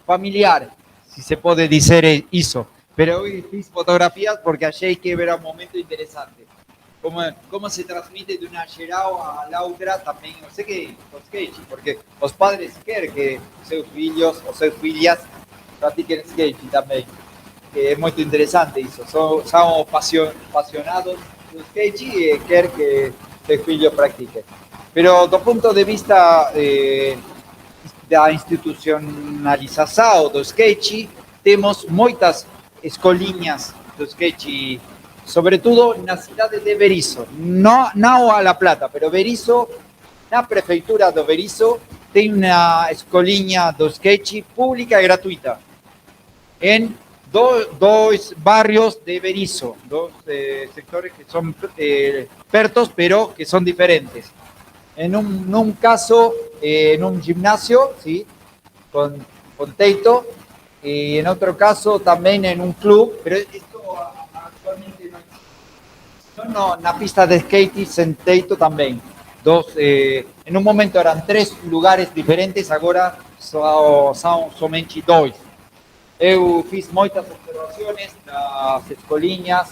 familiar, si se puede decir eso. Pero hoy hice fotografías porque achei que era un momento interesante. Cómo se transmite de una geral a la otra también, no sé qué, o skate, porque los padres quieren que sus filhos o sus filhas practiquen skate también, que es muy interesante eso. Somos apasionados do skate y quer que sus filhos practiquen. Pero do punto de vista da institucionalização do skate, temos muitas escolinhas do skate, sobretudo na cidade de Berisso, não a La Plata, pero Berisso, na prefeitura do Berisso, tem uma escolinha do skate pública e gratuita en dos barrios de Berisso, dos sectores que son pertos, pero que son diferentes. En un caso, en un gimnasio, ¿sí? con teito, y en otro caso también en un club, pero esto actualmente no, una pista de skate sin teito también. En un momento eran 3 lugares diferentes, ahora son somente 2. Eu fiz muchas observaciones, las escolinhas,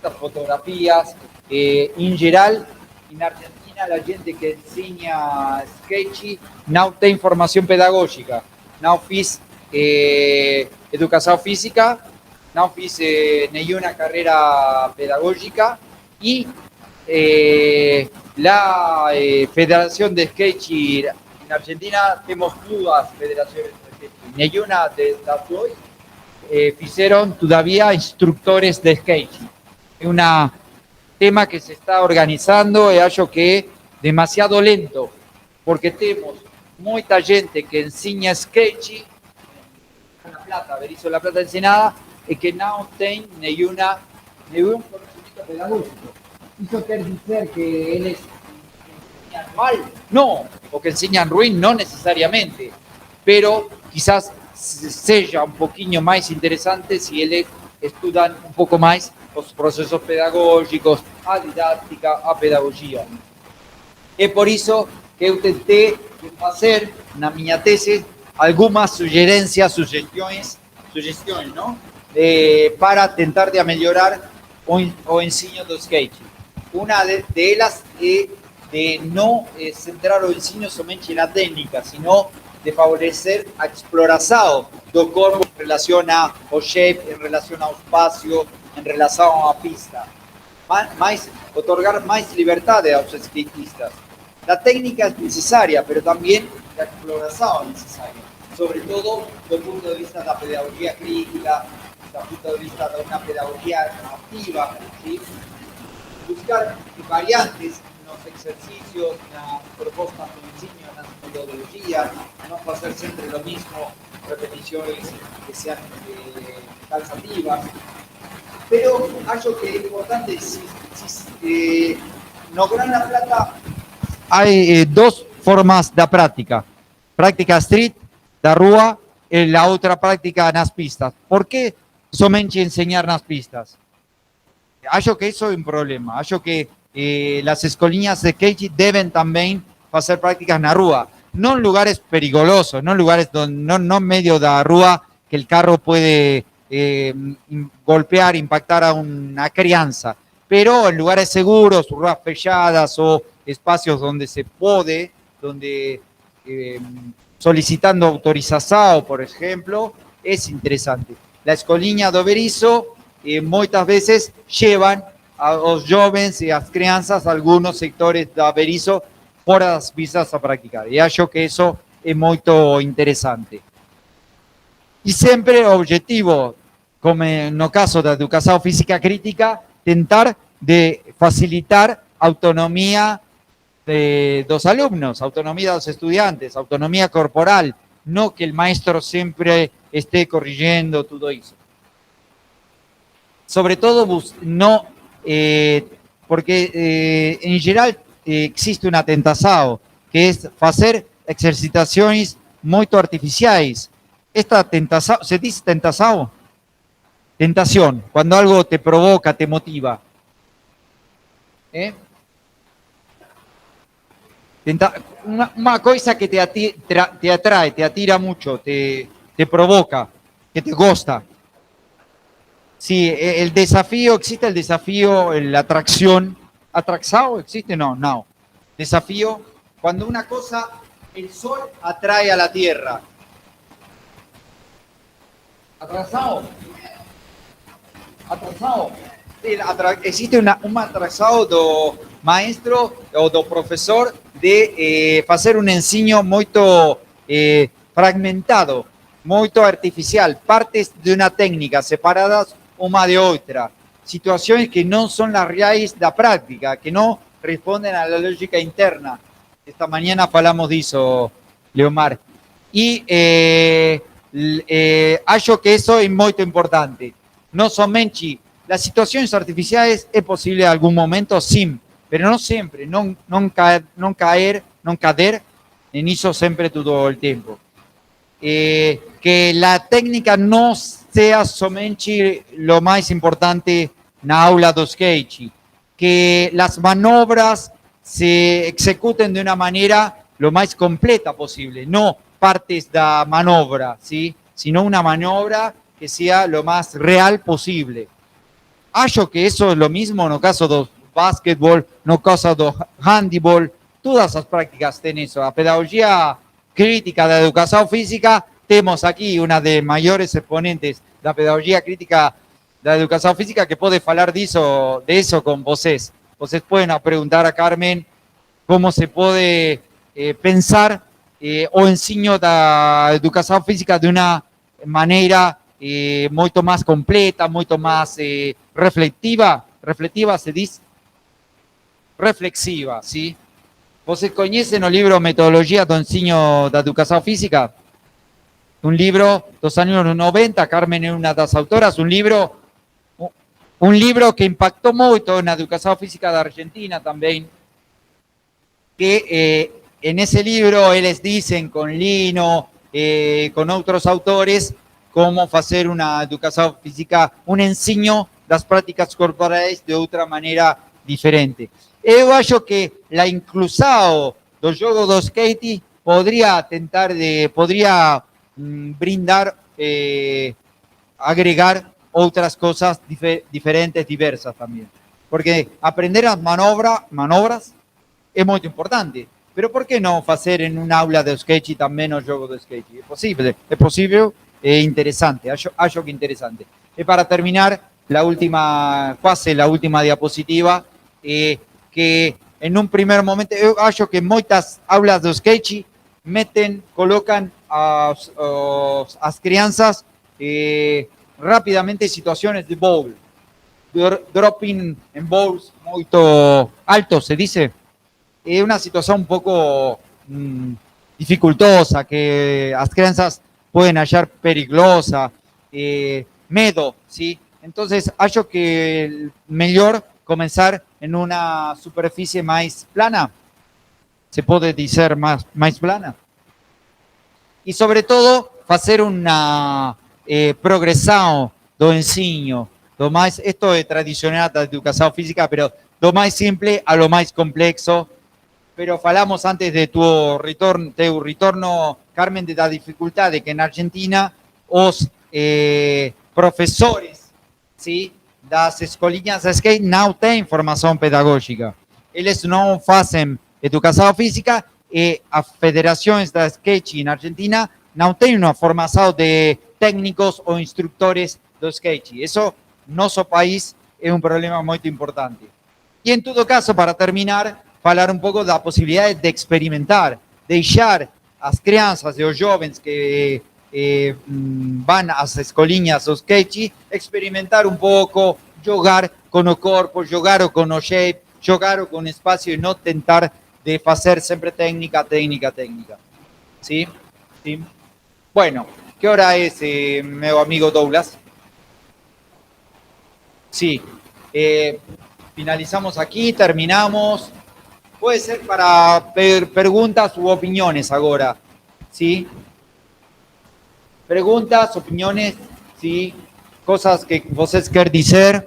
las fotografías, en general, en Argentina la gente que enseña skate no tiene formación pedagógica, no fiz educación física, no fiz ninguna carrera pedagógica y la Federación de Skate en Argentina tenemos 2 federaciones de skate, ninguna de las 2 hicieron todavía instructores de skate. tema que se está organizando e acho que é demasiado lento, porque temos muita gente que ensina sketch na Plata, Berisso La Plata Ensenada, e que não tem nenhum conhecimento pedagógico. Isso quer dizer que eles enseñan mal? No, o que enseñan ruin, no necesariamente, pero quizás seja un poquinho más interesante si ellos estudian un poco más los procesos pedagógicos, a didáctica, a pedagogía. Es por eso que eu tentei hacer na minha tese algunas sugestões, ¿no? Para tentar de melhorar o ensino do skate. Una de ellas es de no centrar o ensino somente na técnica, sino de favorecer a exploração do corpo em relação ao shape, em relação ao espaço, em relação à pista. Mais, otorgar mais liberdade aos skatistas. La técnica es necesaria, pero también la exploración es necesaria, sobre todo desde el punto de vista de la pedagogía crítica, desde el punto de vista de una pedagogía activa, ¿sí? Buscar variantes en los ejercicios, en las propuestas de enseño, en las metodologías, no hacer siempre lo mismo, repeticiones que sean calzativas. Pero algo que es importante, no Gran La Plata hay dos formas de práctica. Práctica street, da rua, y la otra práctica en las pistas. ¿Por qué somente enseñar en las pistas? Acho que eso es un problema. Acho que las escolinhas de skate deben también hacer prácticas en la rua. No en lugares peligrosos, no en lugares donde, no en medio de la rua que el carro puede golpear, impactar a una crianza, pero en lugares seguros, ruas fechadas o espacios donde se puede, donde solicitando autorización, por ejemplo, es interesante. La escolinha do Berisso muchas veces llevan a los jóvenes y a las crianças a algunos sectores de Berisso fora das pistas a practicar. Y acho que eso es muy interesante. Y siempre el objetivo, como no caso de educación física crítica, tentar de facilitar autonomía de los alumnos, autonomía de los estudiantes, autonomía corporal, no que el maestro siempre esté corrigiendo todo eso. Sobre todo, no, porque en general existe una tentación, que es hacer ejercitaciones muy artificiales. Esta tentación, ¿se dice tentación? Tentación, cuando algo te provoca, te motiva. Una cosa que te atrae, te atira mucho, te provoca, que te gusta. Sí, el desafío, existe el desafío, la atracción. ¿Atracción existe? No, no. Desafío, cuando una cosa, el sol atrae a la tierra. ¿Atrasado? ¿Atrasado? Existe un atrasado do maestro o do profesor de hacer un ensino muy fragmentado, muy artificial, partes de una técnica separadas una de otra, situaciones que no son las reales de la práctica, que no responden a la lógica interna. Esta mañana hablamos de eso, Leomar. Y acho que eso es muy importante. No somente las situaciones artificiales es posible en algún momento, sí, pero no siempre, no caer en eso siempre todo el tiempo. Que la técnica no sea somente lo más importante en la aula de skate, que las maniobras se ejecuten de una manera lo más completa posible, no partes de la maniobra, ¿sí? Sino una maniobra que sea lo más real posible. Acho que eso es lo mismo no caso do básquetbol, no caso do handball, todas las prácticas tienen eso. La pedagogía crítica de educación física, tenemos aquí una de mayores exponentes de la pedagogía crítica de la educación física que puede hablar de eso con vosotros. Ustedes pueden preguntar a Carmen cómo se puede pensar o enseño de la educación física de una manera mucho más completa, mucho más reflexiva se dice, reflexiva, ¿sí? Vocês conhecem o livro Metodologia do Ensino da Educação Física? Um livro dos anos 90, Carmen é uma das autoras, um livro que impactou muito na educação física da Argentina também, que en ese libro eles dicen con Lino, con otros autores, cómo hacer una educación física, un ensino das prácticas corporais de outra maneira diferente. Eu acho que la inclusão do jogo do skate podría brindar, agregar otras cosas diferentes, diversas también. Porque aprender las manobras es muy importante. Pero por qué no hacer en un aula de skate también o juego de skate? Es posible, es interesante, acho que interesante. Y para terminar, quase la última diapositiva, que en un primer momento, yo acho que muchas aulas de skate colocan as crianças rapidamente en situaciones de bowl, dropping en bowls muy altos, se dice. Es una situación un poco dificultosa, que las crianças pueden hallar peligrosa, medo, ¿sí? Entonces, acho que mejor comenzar en una superficie más plana, se puede decir más plana. Y sobre todo, hacer una progresión do ensino, esto es tradicional da educación física, pero lo más simple a lo más complexo. Pero falamos antes de tu retorno, Carmen, de la dificultad de que en Argentina os profesores, ¿sí?, das escolinhas de skate não têm formação pedagógica. Eles não fazem educação física e as federações da skate na Argentina não têm uma formação de técnicos ou instrutores do skate. Isso, nosso país, é um problema muito importante. E, em todo caso, para terminar, falar um pouco da possibilidade de experimentar, deixar as crianças e os jovens que van às escolinhas do skate experimentar um pouco, jogar com o corpo, jogar com o shape, jogar com o espaço e não tentar de fazer sempre técnica. ¿Sí? ¿Sí? Bueno, ¿qué hora es, meu amigo Douglas? Sí. Finalizamos aquí, terminamos. Puede ser para preguntas u opiniones ahora, ¿sí? Preguntas, opiniões, ¿sí? Cosas que vocês querem dizer.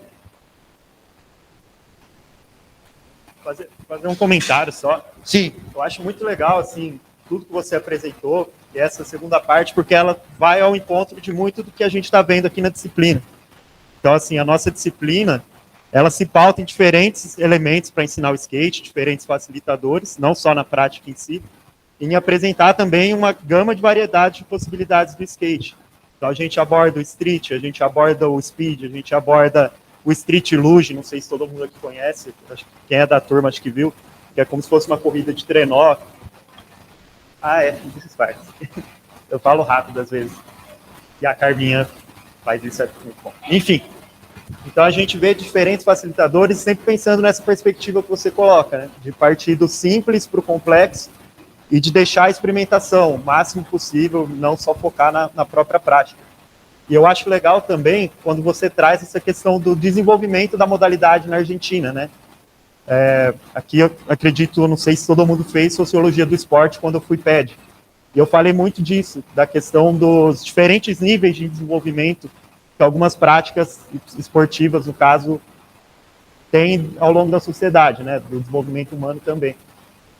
Fazer um comentário só. Sim. Eu acho muito legal, assim, tudo que você apresentou, e essa segunda parte, porque ela vai ao encontro de muito do que a gente está vendo aqui na disciplina. Então, assim, a nossa disciplina, ela se pauta em diferentes elementos para ensinar o skate, diferentes facilitadores, não só na prática em si, e em apresentar também uma gama de variedades de possibilidades do skate. Então, a gente aborda o street, a gente aborda o speed, a gente aborda o street luge, não sei se todo mundo aqui conhece, acho que quem é da turma acho que viu, que é como se fosse uma corrida de trenó. Ah, isso faz. Eu falo rápido às vezes. E a Carminha faz isso, é muito bom. Enfim, então a gente vê diferentes facilitadores sempre pensando nessa perspectiva que você coloca, né? De partir do simples para o complexo e de deixar a experimentação o máximo possível, não só focar na própria prática. E eu acho legal também quando você traz essa questão do desenvolvimento da modalidade na Argentina, né? Aqui eu acredito, não sei se todo mundo fez Sociologia do Esporte quando eu fui PED. E eu falei muito disso, da questão dos diferentes níveis de desenvolvimento que algumas práticas esportivas, no caso, têm ao longo da sociedade, né? Do desenvolvimento humano também.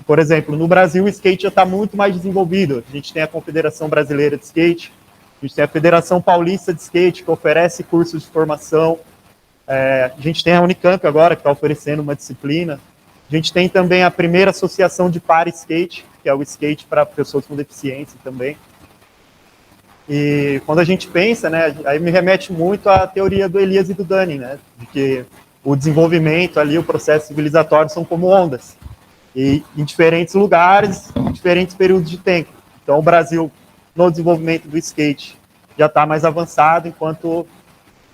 Por exemplo, no Brasil o skate já está muito mais desenvolvido. A gente tem a Confederação Brasileira de Skate, a gente tem a Federação Paulista de Skate, que oferece cursos de formação. A gente tem a Unicamp agora, que está oferecendo uma disciplina. A gente tem também a primeira associação de para-skate, que é o skate para pessoas com deficiência também. E quando a gente pensa, né, aí me remete muito à teoria do Elias e do Dani, né, de que o desenvolvimento ali, o processo civilizatório são como ondas, e em diferentes lugares, em diferentes períodos de tempo. Então o Brasil, no desenvolvimento do skate, já está mais avançado, enquanto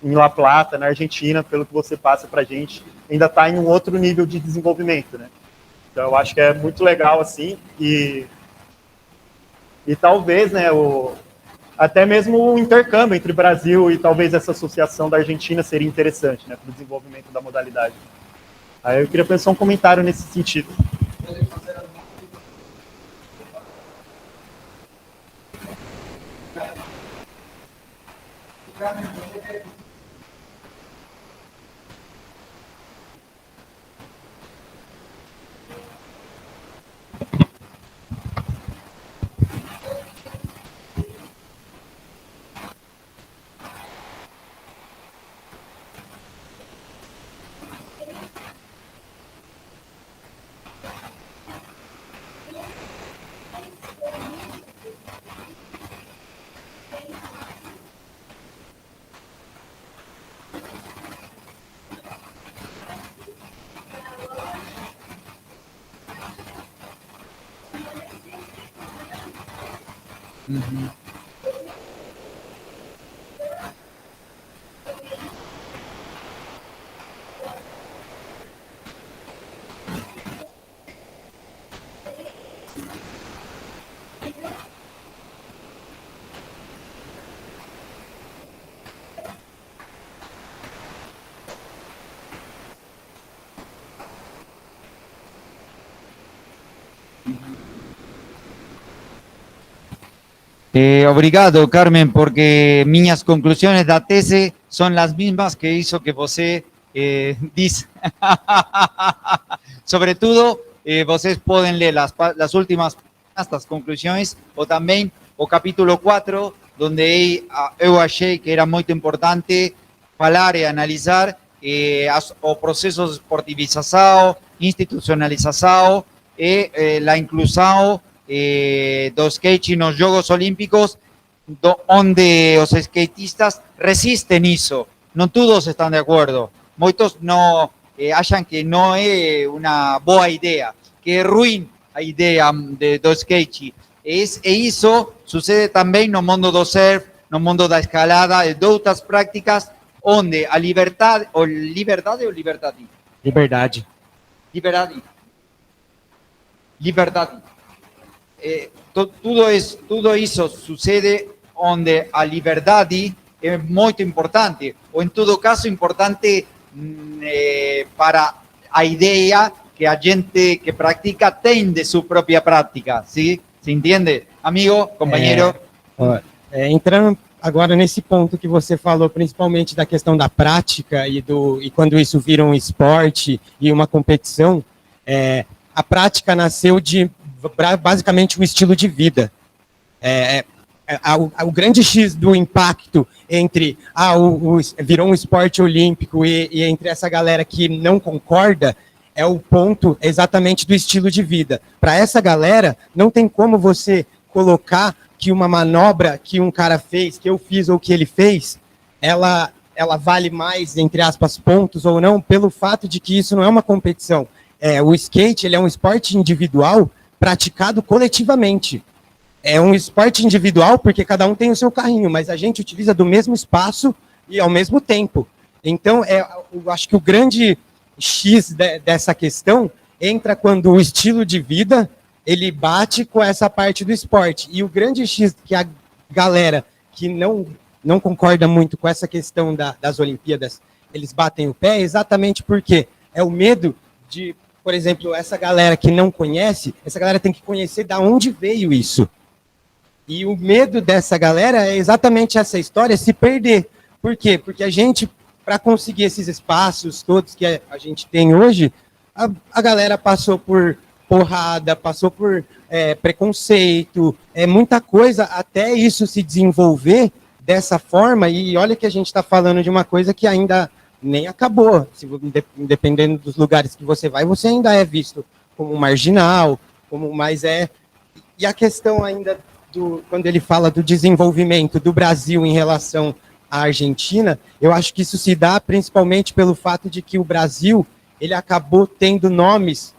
em La Plata, na Argentina, pelo que você passa para a gente, ainda está em um outro nível de desenvolvimento, né? Então, eu acho que é muito legal, assim, e talvez, né, até mesmo o intercâmbio entre Brasil e talvez essa associação da Argentina seria interessante, né, para o desenvolvimento da modalidade. Aí eu queria fazer um comentário nesse sentido. Obrigado, Carmen, porque minhas conclusiones da tese son las mismas que hizo que você dice. Sobretudo, vocês podem ler las últimas estas conclusiones, o também o capítulo 4, donde eu achei que era muito importante falar e analisar o processo de esportivização, institucionalização e a inclusão do skate nos Jogos Olímpicos, onde os skatistas resistem isso. Não todos estão de acordo. Muitos não acham que não é uma boa ideia, que é ruim a ideia do skate. E isso sucede também no mundo do surf, no mundo da escalada e de outras práticas, onde a liberdade, ou liberdade ou liberdade? Liberdade. Liberdade. Tudo isso sucede onde a liberdade é muito importante, ou em todo caso importante para a ideia que a gente que pratica tem de sua própria prática, ¿sí? ¿Se entende, amigo, companheiro? Entrando agora nesse ponto que você falou, principalmente da questão da prática e quando isso vira um esporte e uma competição, a prática nasceu de basicamente um estilo de vida. O grande X do impacto entre virou um esporte olímpico e entre essa galera que não concorda é o ponto exatamente do estilo de vida. Para essa galera, não tem como você colocar que uma manobra que um cara fez, que eu fiz ou que ele fez, ela vale mais, entre aspas, pontos ou não, pelo fato de que isso não é uma competição. O skate, ele é um esporte individual praticado coletivamente. É um esporte individual porque cada um tem o seu carrinho, mas a gente utiliza do mesmo espaço e ao mesmo tempo. Então, eu acho que o grande X dessa questão entra quando o estilo de vida ele bate com essa parte do esporte. E o grande X que a galera que não concorda muito com essa questão das Olimpíadas, eles batem o pé exatamente porque é o medo de, por exemplo, essa galera que não conhece, essa galera tem que conhecer de onde veio isso. E o medo dessa galera é exatamente essa história, se perder. Por quê? Porque a gente, para conseguir esses espaços todos que a gente tem hoje, a galera passou por porrada, passou por preconceito, muita coisa, até isso se desenvolver dessa forma. E olha que a gente está falando de uma coisa que ainda nem acabou. Dependendo dos lugares que você vai, você ainda é visto como marginal, E a questão ainda, quando ele fala do desenvolvimento do Brasil em relação à Argentina, eu acho que isso se dá principalmente pelo fato de que o Brasil, ele acabou tendo nomes,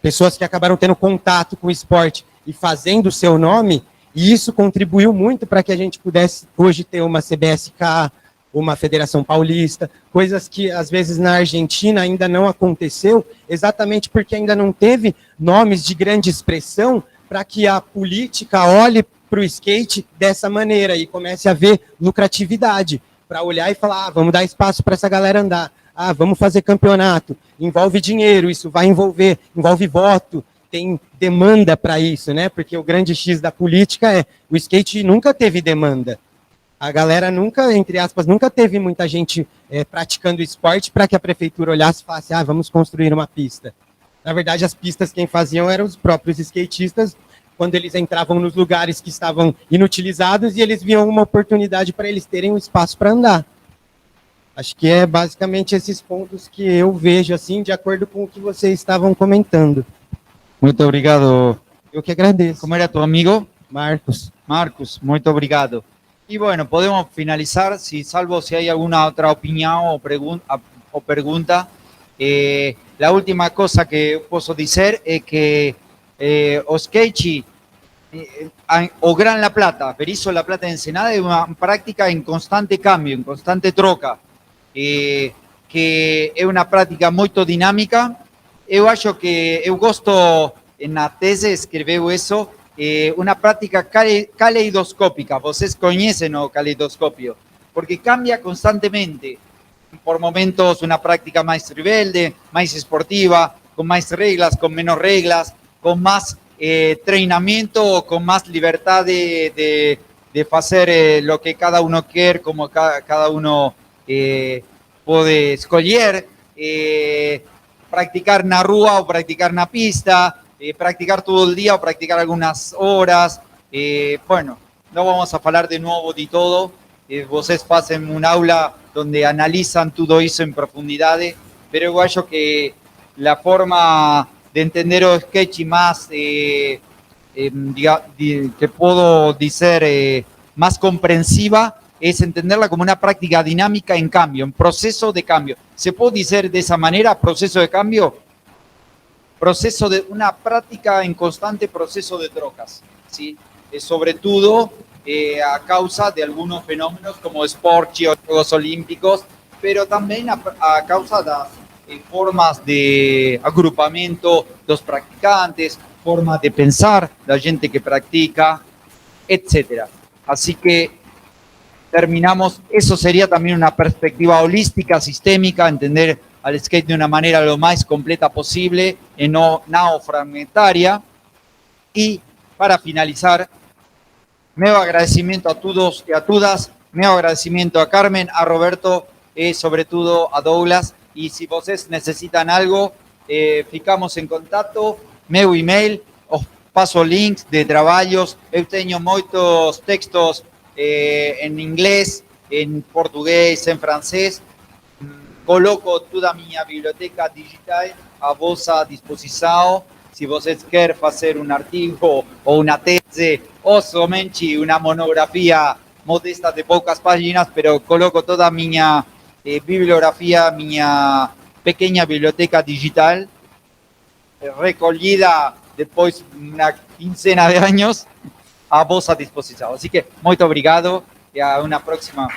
pessoas que acabaram tendo contato com o esporte e fazendo o seu nome, e isso contribuiu muito para que a gente pudesse hoje ter uma CBSK, uma Federação Paulista, coisas que às vezes na Argentina ainda não aconteceu, exatamente porque ainda não teve nomes de grande expressão para que a política olhe para o skate dessa maneira e comece a ver lucratividade, para olhar e falar, vamos dar espaço para essa galera andar, vamos fazer campeonato, envolve dinheiro, isso vai envolve voto, tem demanda para isso, né? Porque o grande X da política é, o skate nunca teve demanda. A galera nunca, entre aspas, nunca teve muita gente praticando esporte para que a prefeitura olhasse e falasse, vamos construir uma pista. Na verdade, as pistas quem faziam eram os próprios skatistas, quando eles entravam nos lugares que estavam inutilizados e eles viam uma oportunidade para eles terem um espaço para andar. Acho que é basicamente esses pontos que eu vejo, assim, de acordo com o que vocês estavam comentando. Muito obrigado. Eu que agradeço. ¿Cómo era tu amigo? Marcos. Marcos, muito obrigado. Y bueno, podemos finalizar, salvo si hay alguna otra opinión o pregunta. La última cosa que puedo decir es que o skate o Gran La Plata, Berisso La Plata Ensenada, es una práctica en constante cambio, en constante troca, que es una práctica muy dinámica. Eu acho que eu gosto, na tese escreveu isso, uma prática caleidoscópica. Vocês conhecem o caleidoscópio, porque cambia constantemente. Por momentos, uma prática mais rebelde, mais esportiva, com mais regras, com menos regras, com mais treinamento, com mais liberdade de fazer o que cada um quer, como cada um pode escolher. Practicar na rua o practicar na pista, practicar todo el día o practicar algunas horas. Bueno, no vamos a hablar de nuevo de todo. Vocês pasen un aula donde analizan todo eso en profundidad, pero yo acho que la forma de entender o sketch más, que puedo decir, más comprensiva, es entenderla como una práctica dinámica en cambio, en proceso de cambio. ¿Se puede decir de esa manera, proceso de cambio? Proceso de una práctica en constante proceso de trocas, ¿sí? Sobre todo a causa de algunos fenómenos como esporte o Juegos Olímpicos, pero también a causa de las formas de agrupamiento de los practicantes, formas de pensar de la gente que practica, etc. Así que terminamos, eso sería también una perspectiva holística, sistémica, entender al skate de una manera lo más completa posible, y no fragmentaria. Y para finalizar, meu agradecimiento a todos y a todas, meu agradecimiento a Carmen, a Roberto y sobre todo a Douglas. Y si vocês necesitan algo, ficamos en contacto, meu email, os paso links de trabajos, eu tenho muchos textos en inglés, en portugués, en francés. Coloco toda mi biblioteca digital a vossa disposición. Si vocês querem hacer un artigo o una tese o somente una monografía modesta de pocas páginas, pero coloco toda mi bibliografía, mi pequeña biblioteca digital, recolhida después de una quincena de años, a vossa disposición. Así que, muito obrigado y a una próxima.